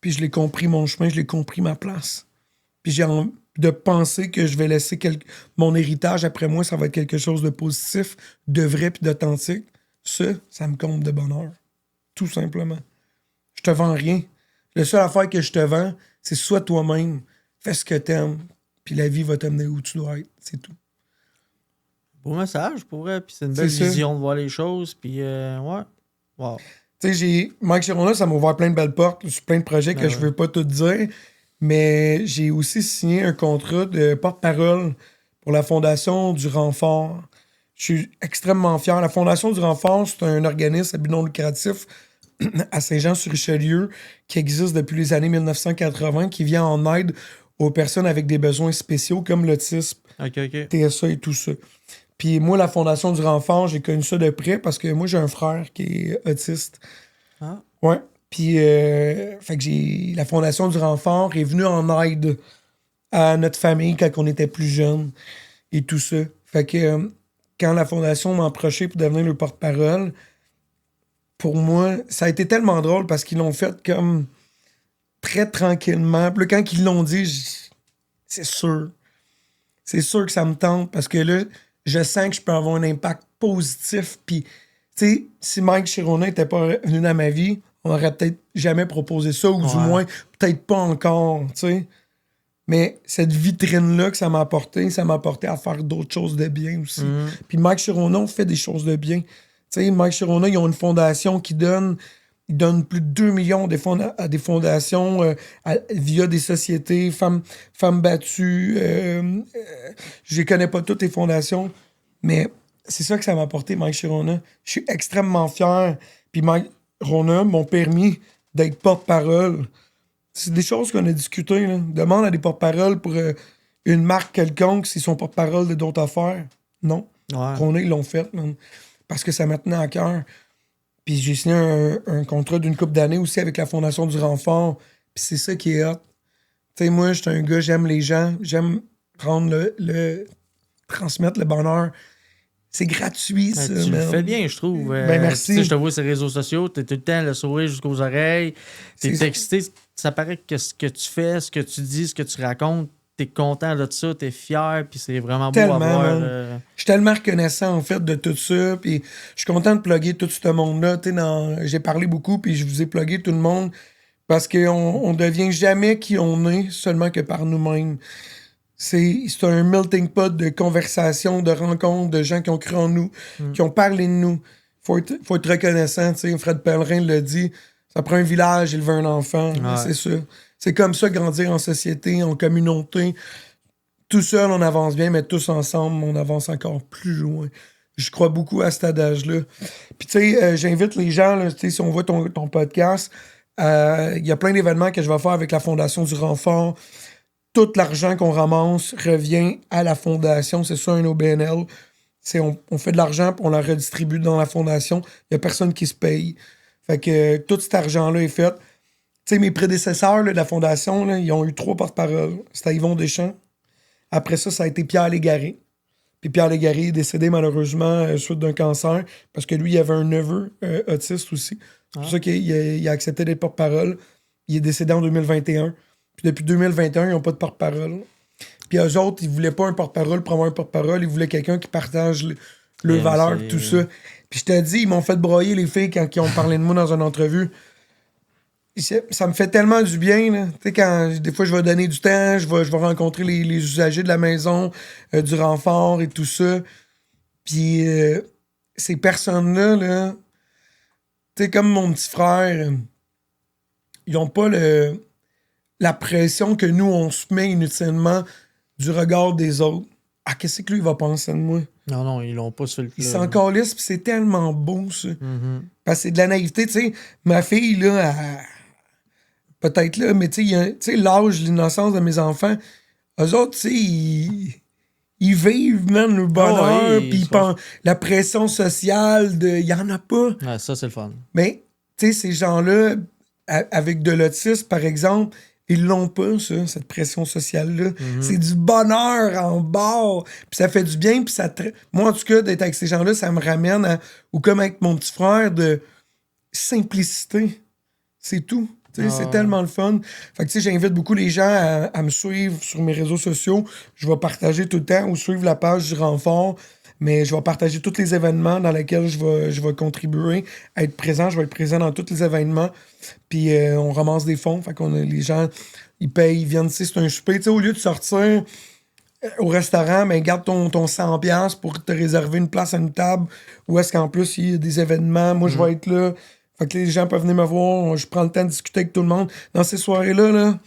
Puis je l'ai compris mon chemin, je l'ai compris ma place. Puis j'ai envie de penser que je vais laisser mon héritage après moi, ça va être quelque chose de positif, de vrai puis d'authentique. Ça me comble de bonheur. Tout simplement. Je te vends rien. La seule affaire que je te vends, c'est sois toi-même, fais ce que t'aimes, puis la vie va t'amener où tu dois être. C'est tout. Beau message, pour vrai. Puis c'est une belle C'est ça. vision de voir les choses. Puis, ouais. Wow. Tu sais, Mike Chirona, ça m'a ouvert plein de belles portes sur plein de projets que je veux pas tout dire. Mais j'ai aussi signé un contrat de porte-parole pour la Fondation du Renfort. Je suis extrêmement fier. La Fondation du Renfort, c'est un organisme à but non lucratif à Saint-Jean-sur-Richelieu qui existe depuis les années 1980, qui vient en aide aux personnes avec des besoins spéciaux comme l'autisme, TSA et tout ça. Puis moi, la Fondation du Renfort, j'ai connu ça de près parce que moi, j'ai un frère qui est autiste. Ah. Ouais. Puis, fait que la Fondation du Renfort est venue en aide à notre famille quand on était plus jeunes et tout ça. Fait que quand la Fondation m'a approché pour devenir le porte-parole, pour moi, ça a été tellement drôle parce qu'ils l'ont fait comme très tranquillement. Puis là, quand ils l'ont dit, c'est sûr. C'est sûr que ça me tente parce que là, je sens que je peux avoir un impact positif. Puis, tu sais, si Mike Chirona n'était pas venu dans ma vie, on n'aurait peut-être jamais proposé ça, ou du moins, peut-être pas encore, tu sais. Mais cette vitrine-là que ça m'a apporté à faire d'autres choses de bien aussi. Puis Mike Chirona, on fait des choses de bien. Tu sais, Mike Chirona, ils ont une fondation qui donne... Ils donnent plus de 2 millions à des fondations via des sociétés, femmes battues. Je les connais pas toutes les fondations, mais c'est ça que ça m'a apporté, Mike Chirona. Je suis extrêmement fier. Puis Mike Chirona m'ont permis d'être porte-parole. C'est des choses qu'on a discutées. Là. Demande à des porte-paroles pour une marque quelconque s'ils sont porte-parole de d'autres affaires. Non. Chirona, ils l'ont fait, man, parce que ça m'a tenu à cœur. Puis j'ai signé un contrat d'une couple d'années aussi avec la Fondation du Renfort. Puis c'est ça qui est hot. Tu sais, moi, j'étais un gars, j'aime les gens. J'aime prendre transmettre le bonheur. C'est gratuit, ça. Tu le fais bien, je trouve. Ben, merci. Je te vois sur les réseaux sociaux, t'es tout le temps le sourire jusqu'aux oreilles. T'es excité. Ça paraît que ce que tu fais, ce que tu dis, ce que tu racontes, t'es content de ça, t'es fier, puis c'est vraiment beau à voir. Je suis tellement reconnaissant, en fait, de tout ça, puis je suis content de plugger tout ce monde-là. J'ai parlé beaucoup, puis je vous ai plugué tout le monde, parce qu'on devient jamais qui on est, seulement que par nous-mêmes. C'est un melting pot de conversations, de rencontres, de gens qui ont cru en nous, qui ont parlé de nous. Faut être reconnaissant, tu sais. Fred Pellerin l'a dit, ça prend un village, élever un enfant, c'est ça. C'est comme ça, grandir en société, en communauté. Tout seul, on avance bien, mais tous ensemble, on avance encore plus loin. Je crois beaucoup à cet adage-là. Puis, tu sais, j'invite les gens, là, si on voit ton podcast, il y a plein d'événements que je vais faire avec la Fondation du Renfort. Tout l'argent qu'on ramasse revient à la Fondation. C'est ça, un OBNL. On fait de l'argent, puis on la redistribue dans la Fondation. Il n'y a personne qui se paye. Fait que tout cet argent-là est fait. Tu sais, mes prédécesseurs là, de la Fondation, là, ils ont eu 3 porte-paroles. C'était Yvon Deschamps. Après ça, ça a été Pierre Légaré. Puis Pierre Légaré est décédé malheureusement suite d'un cancer parce que lui, il avait un neveu autiste aussi. C'est pour ça qu'il a accepté d'être porte-parole. Il est décédé en 2021. Puis depuis 2021, ils n'ont pas de porte-parole. Puis eux autres, ils voulaient pas un porte-parole pour avoir un porte-parole. Ils voulaient quelqu'un qui partage leurs valeurs, tout ça. Puis je te dis, ils m'ont fait broyer les filles quand ils ont parlé de moi dans une entrevue. Ça me fait tellement du bien. Tu sais, quand des fois, je vais donner du temps, je vais rencontrer les usagers de la maison, du renfort et tout ça. Puis ces personnes-là, là, tu sais, comme mon petit frère, ils n'ont pas la pression que nous, on se met inutilement du regard des autres. Ah, qu'est-ce que lui va penser de moi? Non, ils l'ont pas sur le Ils s'en calissent, puis c'est tellement beau, ça. Parce que c'est de la naïveté, tu sais. Ma fille, là, peut-être là, mais tu sais, l'âge, l'innocence de mes enfants, eux autres, tu sais, ils vivent, man, le bonheur, puis la pression sociale, il y en a pas. Ouais, ça, c'est le fun. Mais, tu sais, ces gens-là, avec de l'autisme, par exemple, ils l'ont pas, ça, cette pression sociale-là. C'est du bonheur en bord. Puis ça fait du bien. Puis moi, en tout cas, d'être avec ces gens-là, ça me ramène ou comme avec mon petit frère, de simplicité. C'est tout. C'est tellement le fun. Fait que, tu sais, j'invite beaucoup les gens à me suivre sur mes réseaux sociaux. Je vais partager tout le temps ou suivre la page du Renfort. mais je vais partager tous les événements dans lesquels je vais contribuer, être présent. Je vais être présent dans tous les événements. Puis on ramasse des fonds. Fait qu'on a les gens, ils payent, ils viennent, c'est un souper. Tu sais, au lieu de sortir au restaurant, mais garde ton 100$ pour te réserver une place à une table. Ou est-ce qu'en plus, il y a des événements. Moi, je vais être là. Fait que les gens peuvent venir me voir. Je prends le temps de discuter avec tout le monde. Dans ces soirées-là, là,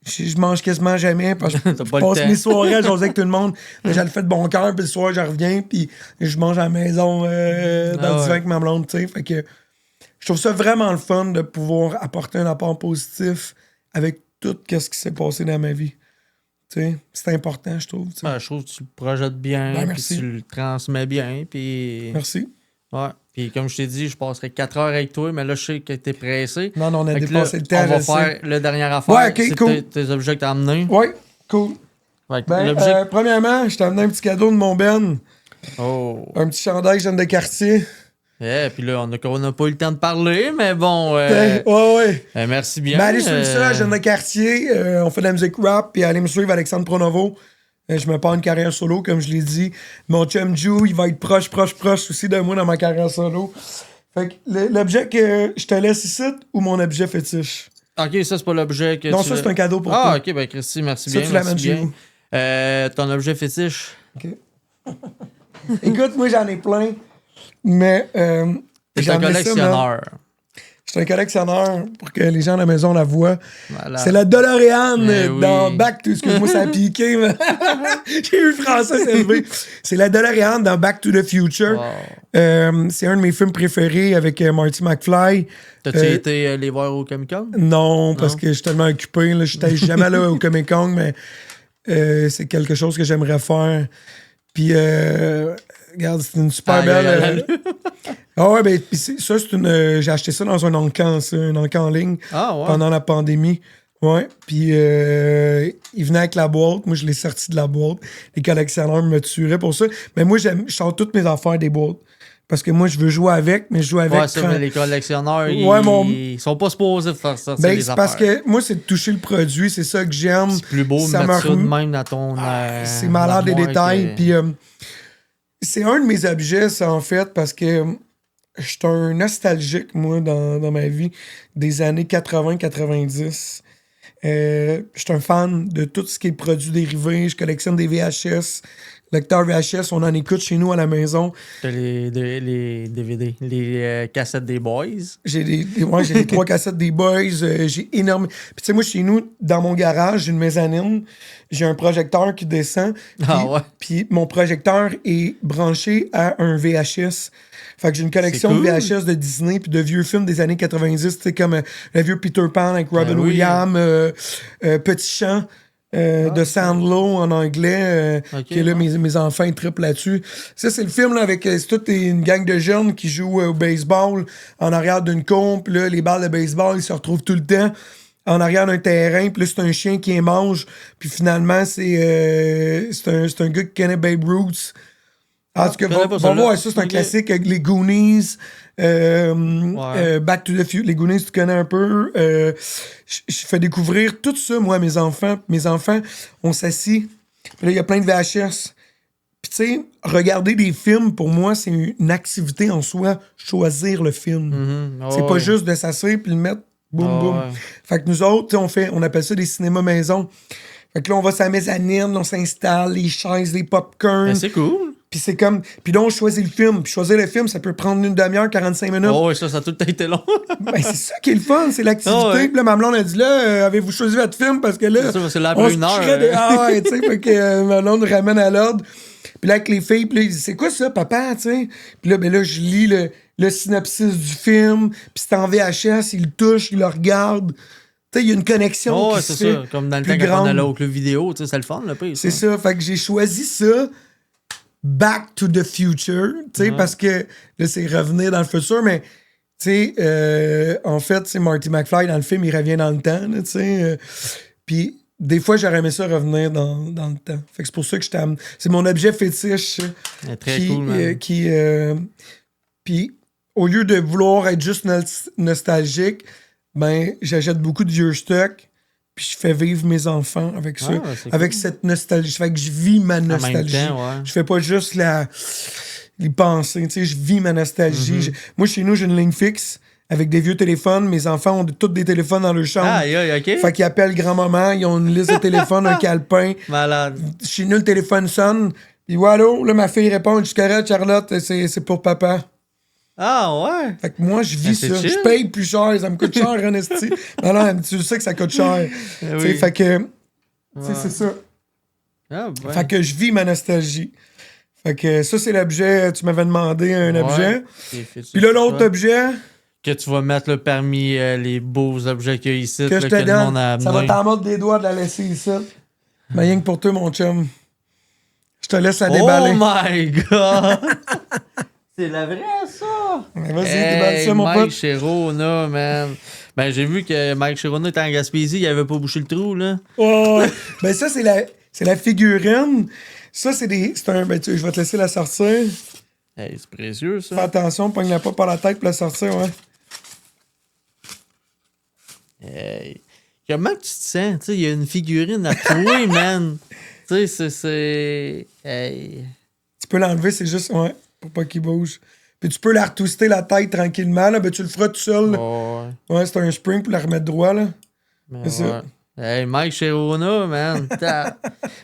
je mange quasiment jamais parce que je passe mes soirées à jaser avec tout le monde. Mais j'ai le fait de bon cœur, puis le soir, je reviens, puis je mange à la maison dans le divan avec ma blonde, tu sais. Fait que je trouve ça vraiment le fun de pouvoir apporter un apport positif avec tout ce qui s'est passé dans ma vie. Tu sais, c'est important, je trouve. Je trouve que tu le projettes bien, puis tu le transmets bien, puis... Merci. Ouais. Puis comme je t'ai dit, je passerai 4 heures avec toi, mais là, je sais que t'es pressé. Non, on a dépassé le temps. On va faire la dernière affaire. Ouais, ok, cool. Tes objets que t'as amenés. Ouais, cool. Premièrement, je t'ai amené un petit cadeau de mon Ben. Oh. Un petit chandail jeune de quartier. Puis là, on n'a pas eu le temps de parler, mais bon. Ouais. Merci bien. Allez suivre ça, jeune de quartier. On fait de la musique rap, puis allez me suivre Alexandre Pronovo. Je me pars une carrière solo, comme je l'ai dit. Mon chum Ju, il va être proche aussi de moi dans ma carrière solo. Fait que l'objet que je te laisse ici ou mon objet fétiche? Ok, ça, c'est pas l'objet que non, ça, c'est un cadeau pour toi. Ah, ok, ben Christy, merci ça, bien. Tu l'amènes chez vous. Ton objet fétiche? Ok. Écoute, moi, j'en ai plein, mais... T'es un collectionneur. Je suis un collectionneur pour que les gens à la maison la voient. Voilà. C'est la DeLorean dans Back to... Excuse-moi, ça a piqué, mais j'ai eu le français s'élever. C'est la DeLorean dans Back to the Future. Wow. C'est un de mes films préférés avec Marty McFly. T'as-tu été les voir au Comic-Con? Non, parce que je suis tellement occupé. Je n'étais jamais là au Comic-Con, mais c'est quelque chose que j'aimerais faire. Puis, regarde, c'est une super belle... ben, ça, c'est une... j'ai acheté ça dans un encan en ligne pendant la pandémie. Ouais, puis il venait avec la boîte. Moi, je l'ai sorti de la boîte. Les collectionneurs me tueraient pour ça. Mais moi, je sors toutes mes affaires des boîtes. Parce que moi, je veux jouer avec, mais je joue avec... Ouais, ça, mais les collectionneurs, ils sont pas supposés faire sortir les affaires. Parce que moi, c'est de toucher le produit. C'est ça que j'aime. C'est plus beau de mettre ça de même dans ton... c'est malade les détails. Puis c'est un de mes objets, ça, en fait, parce que je suis un nostalgique, moi, dans ma vie, des années 80-90. Je suis un fan de tout ce qui est produits dérivés. Je collectionne des VHS. Lecteur VHS, on en écoute chez nous à la maison. T'as les DVD, les cassettes des Boys. J'ai les 3 cassettes des Boys. J'ai énormément... Puis tu sais, moi, chez nous, dans mon garage, j'ai une mezzanine. J'ai un projecteur qui descend. Puis mon projecteur est branché à un VHS. Fait que j'ai une collection de VHS de Disney puis de vieux films des années 90, tu sais, comme le vieux Peter Pan avec Robin Williams, Petit Champ. De Sandlow en anglais, qui est là, mes enfants ils trippent là-dessus. Ça, c'est le film là, avec c'est toute une gang de jeunes qui jouent au baseball en arrière d'une cour, puis là, les balles de baseball, ils se retrouvent tout le temps en arrière d'un terrain, puis là, c'est un chien qui les mange, puis finalement, c'est un gars qui connaît Babe Ruth. En tout cas, va voir ça, c'est un classique avec les Goonies. Back to the Future, les Goonies, tu connais un peu. Je fais découvrir tout ça, moi, à mes enfants. Mes enfants, on s'assit. Puis là, il y a plein de VHS. Puis, tu sais, regarder des films, pour moi, c'est une activité en soi, choisir le film. C'est pas juste de s'asseoir puis le mettre, boum, boum. Fait que nous autres, on appelle ça des cinémas maison. Fait que là, on va sur la mezzanine, on s'installe, les chaises, les popcorn. Ben, c'est cool. Puis c'est comme... Puis là, on choisit le film. Puis choisir le film, ça peut prendre une demi-heure, 45 minutes. Oh oui, ça a tout été long. Ben, c'est ça qui est le fun, c'est l'activité. Puis là, ma blonde a dit, là, avez-vous choisi votre film? Parce que là, c'est là après une heure. Tu sais, fait que ma blonde ramène à l'ordre. Puis là, avec les filles, puis là, il dit, c'est quoi ça, papa, tu sais? Puis là, ben là, je lis le synopsis du film. Puis c'est en VHS, il le touche, il le regarde. Tu sais, il y a une connexion qui se fait ça. Comme dans le temps quand on allait au club vidéo, tu sais, c'est le fun, le pays. C'est ça. Fait que j'ai choisi ça. Back to the Future, tu sais, parce que là, c'est revenir dans le futur, mais, tu sais, en fait, c'est Marty McFly, dans le film, il revient dans le temps, tu sais. Puis, des fois, j'aurais aimé ça revenir dans le temps. Fait que c'est pour ça que je t'aime. C'est mon objet fétiche. Très cool, man. Puis, au lieu de vouloir être juste nostalgique, ben, j'achète beaucoup de vieux stock. puis je fais vivre mes enfants avec ça, avec cool. cette nostalgie. Fait que je vis ma nostalgie. En même temps, ouais. Je fais pas juste les pensées, tu sais, je vis ma nostalgie. Moi, chez nous, j'ai une ligne fixe avec des vieux téléphones. Mes enfants ont tous des téléphones dans leur chambre. Ah, OK. Fait qu'ils appellent grand-maman, ils ont une liste de téléphones, un calepin. Malade. Chez nous, le téléphone sonne. Puis voilà, là, ma fille répond, je suis correct, Charlotte, c'est pour papa. Ah, ouais. Fait que moi, je vis c'est ça. chill. Je paye plus cher, ça me coûte cher, Honesty. Non, tu sais que ça coûte cher. Tu sais, fait que, tu sais, c'est ça. Ah, ben. Fait que je vis ma nostalgie. Fait que ça, c'est l'objet. Tu m'avais demandé un objet. Puis là, l'autre objet que tu vas mettre là, parmi les beaux objets qu'il y a ici, que là, je que te le monde donne, a ça va amené. t'en mordre des doigts de la laisser ici. Mais rien que pour toi, mon chum. Je te laisse la Oh déballer. my God! C'est la vraie, ça! Vas-y, déballe ça, mon Mike pote. Chirona, man. Ben, j'ai vu que Mike Chirona était en Gaspésie, il avait pas bouché le trou, là. Ouais. Ben ça, c'est la figurine. Ça, c'est un... Ben, je vais te laisser la sortir. Hey, c'est précieux, Fais ça. attention, pogne-la pas par la tête pour la sortir, ouais. Hey. Comment tu te sens? Tu sais, il y a une figurine à trouver, man. Tu sais, c'est... Hey. Tu peux l'enlever, c'est juste, ouais, pour pas qu'il bouge. Puis tu peux la retwister la tête tranquillement, là. Ben tu le feras tout seul. Là. Ouais. Ouais, c'est un spring pour la remettre droit, là. Mais C'est ça. ouais. Hey, Mike Chirona, man.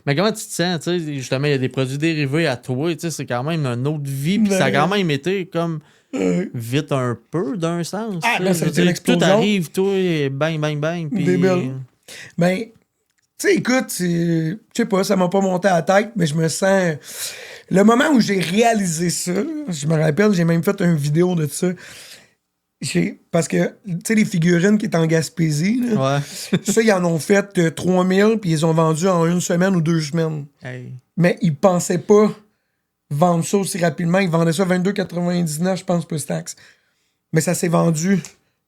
Mais comment tu te sens? Tu sais, justement, il y a des produits dérivés à toi. Tu sais, c'est quand même une autre vie. Puis ça a quand même été comme vite un peu, d'un sens. Ah, tu sais. ben, Je ça a veux été dire, l'explosion. tout arrive, toi, et bang, bang, bang. Puis... Débile. Ben, tu sais, écoute, je sais pas, ça m'a pas monté à la tête, mais je me sens... Le moment où j'ai réalisé ça, je me rappelle, j'ai même fait une vidéo de ça. Parce que, tu sais, les figurines qui étaient en Gaspésie, là, Ouais. ça, ils en ont fait 3000, puis ils ont vendu en 1 semaine ou 2 semaines. Hey. Mais ils pensaient pas vendre ça aussi rapidement. Ils vendaient ça 22,99, je pense, plus taxe. Mais ça s'est vendu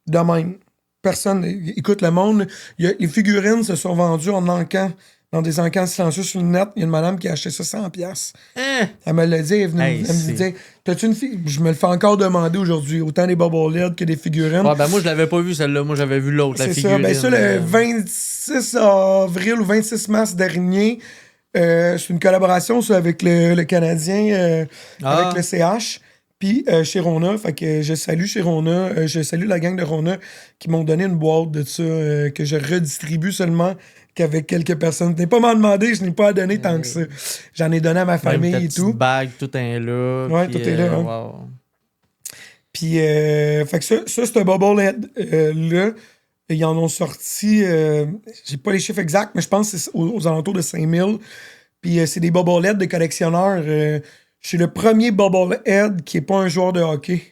de même. Personne... Écoute, le monde... les figurines se sont vendues en encans, dans des encans silencieux sur le net. Il y a une madame qui a acheté ça 100$. Hein? Elle me l'a dit, elle Hey, me dit, t'as-tu une fille? Je me le fais encore demander aujourd'hui, autant des bobbleheads que des figurines. Ouais, ben moi, je l'avais pas vu, celle-là. Moi, j'avais vu l'autre, la C'est figurine. ça. Ben ça, le 26 avril ou 26 mars dernier, c'est une collaboration ça, avec le Canadien, avec le CH. Puis chez Rona, fait que je salue chez Rona, je salue la gang de Rona qui m'ont donné une boîte de ça que je redistribue seulement qu'avec quelques personnes. Je n'ai pas m'en demandé, je n'ai pas à donner tant que ça. J'en ai donné à ma famille Même ta et tout. petite bague, tout est là. Ouais, puis, tout est là, hein. wow. Puis, fait que ça c'est un bobblehead là. Ils en ont sorti, j'ai pas les chiffres exacts, mais je pense que c'est aux alentours de 5000. Puis c'est des bobbleheads de collectionneurs. Je suis le premier bobblehead qui est pas un joueur de hockey.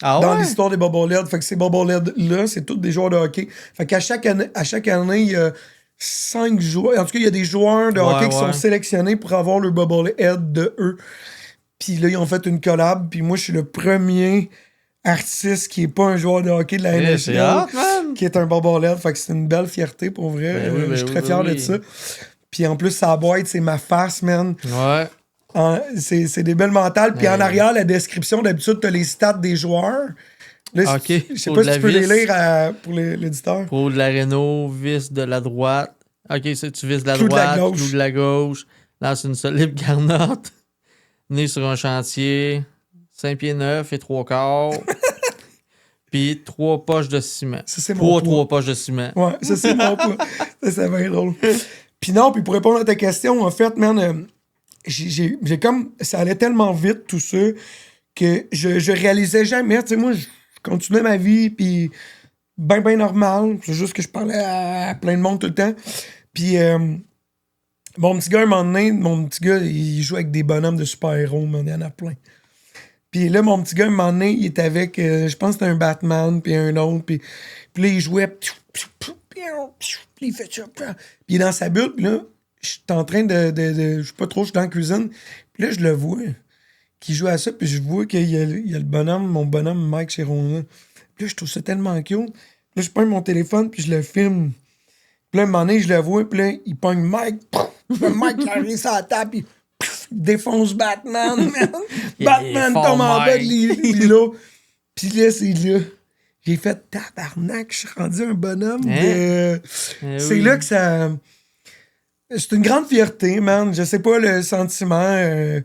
Ah Dans ouais? l'histoire des bobbleheads. Fait que ces bobbleheads-là, c'est tous des joueurs de hockey. Fait qu'à chaque année, il y a 5 joueurs. En tout cas, il y a des joueurs de hockey qui sont sélectionnés pour avoir le bobblehead de eux. Puis là, ils ont fait une collab. Puis moi, je suis le premier artiste qui est pas un joueur de hockey de la NHL. C'est hot, man! Qui est un bobblehead. Fait que c'est une belle fierté, pour vrai. Ben oui, ben je suis très oui, fier ben de oui. ça. Puis en plus, sa boîte, c'est ma face, man. Ouais. C'est des belles mentales. Puis en arrière, la description, d'habitude, t'as les stats des joueurs. Là, Ok. je sais Pour pas de si tu peux la les vis. lire pour l'éditeur. Pro de la Renault, vis de la droite. Ok, ça, tu vises de la Clou de la droite, gauche. clou de la gauche. Lance une solide garnotte. Né sur un chantier. 5 pieds 9 et 3 quarts. Puis 3 poches de ciment. Ça, c'est mon poids. 3 poches de ciment. Ouais, ça, c'est mon poids. Ça, c'est bien drôle. Puis non, puis pour répondre à ta question, en fait, man, j'ai comme... Ça allait tellement vite, tout ça, que je réalisais jamais. Tu sais, moi, je continuais ma vie, puis ben normal. C'est juste que je parlais à plein de monde tout le temps. Puis mon petit gars, un moment donné, il joue avec des bonhommes de super-héros, man, il y en a plein. Puis là, mon petit gars, un moment donné, il était avec, je pense que c'était un Batman, puis un autre, puis là, il jouait, puis il fait ça, puis il est dans sa bulle, puis là, je suis en train je sais pas trop, je suis dans la cuisine, puis là, je le vois, qui joue à ça, puis je vois qu'il y a le bonhomme, mon bonhomme Mike Chirona. Puis là, je trouve ça tellement cute. Puis là, je prends mon téléphone, puis je le filme. Puis là, un moment donné, je le vois, puis là, il pogne Mike, Mike qui arrive sur la table, puis il défonce Batman, man. Batman fort tombe en bas de Mike. l'îlot. Puis là, c'est là. J'ai fait tabarnak, je suis rendu un bonhomme Hein? C'est Oui. là que ça... C'est une grande fierté, man. Je sais pas le sentiment. Mais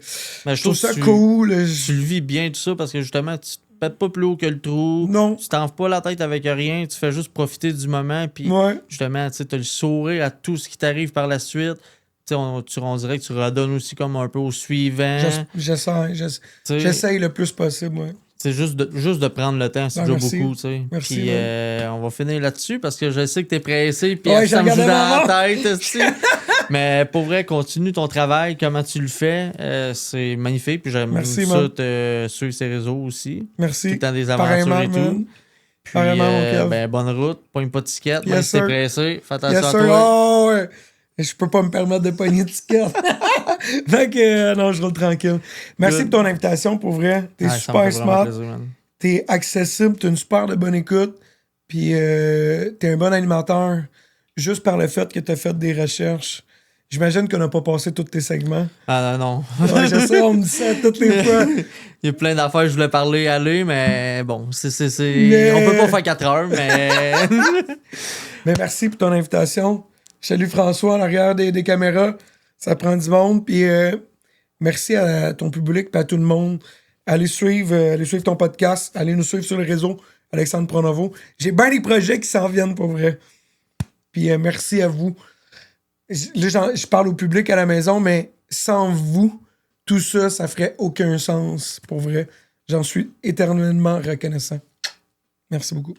je trouve ça que cool. Tu le vis bien, tout ça, parce que justement, tu te pètes pas plus haut que le trou. Non. Tu t'enfles pas la tête avec rien. Tu fais juste profiter du moment. Puis Ouais. justement, tu as le sourire à tout ce qui t'arrive par la suite. On dirait que tu redonnes aussi comme un peu au suivant. J'essaye le plus possible, ouais. C'est juste de prendre le temps, c'est Ben, déjà merci. beaucoup, tu sais. Merci, Puis on va finir là-dessus parce que je sais que t'es pressé, puis Ouais, ça me joue j'ai dans regardé la tête, tu sais. Mais pour vrai, continue ton travail, comment tu le fais, c'est magnifique. Puis j'aime Merci, ça man. te suivre ces réseaux aussi. Tout Merci. le temps des aventures Pareillement, et tout. man. Puis Pareillement, mon Kev. ben, bonne route, pogne pas de ticket, même Yes, si t'es sir. pressé, fais attention Yes, à sir. toi. Oh, ouais. Je peux pas me permettre de pogner de ticket. Fait que, non, je roule tranquille. Merci Good. pour ton invitation, pour vrai. T'es Ouais, ça me super fait vraiment smart. plaisir, man. T'es accessible, t'as une super de bonne écoute, puis t'es un bon animateur juste par le fait que t'as fait des recherches. J'imagine qu'on n'a pas passé tous tes segments. Ah non. Ouais, je sais, on me dit ça toutes les fois. Il y a plein d'affaires que je voulais aller, mais bon, Mais- on peut pas faire 4 heures, mais... Mais merci pour ton invitation. Salut François en arrière des caméras. Ça prend du monde. Puis merci à ton public et à tout le monde. Allez suivre ton podcast. Allez nous suivre sur le réseau. Alexandre Pronovo. J'ai bien des projets qui s'en viennent pour vrai. Puis merci à vous. Là, je parle au public à la maison, mais sans vous, tout ça, ça ferait aucun sens pour vrai. J'en suis éternellement reconnaissant. Merci beaucoup.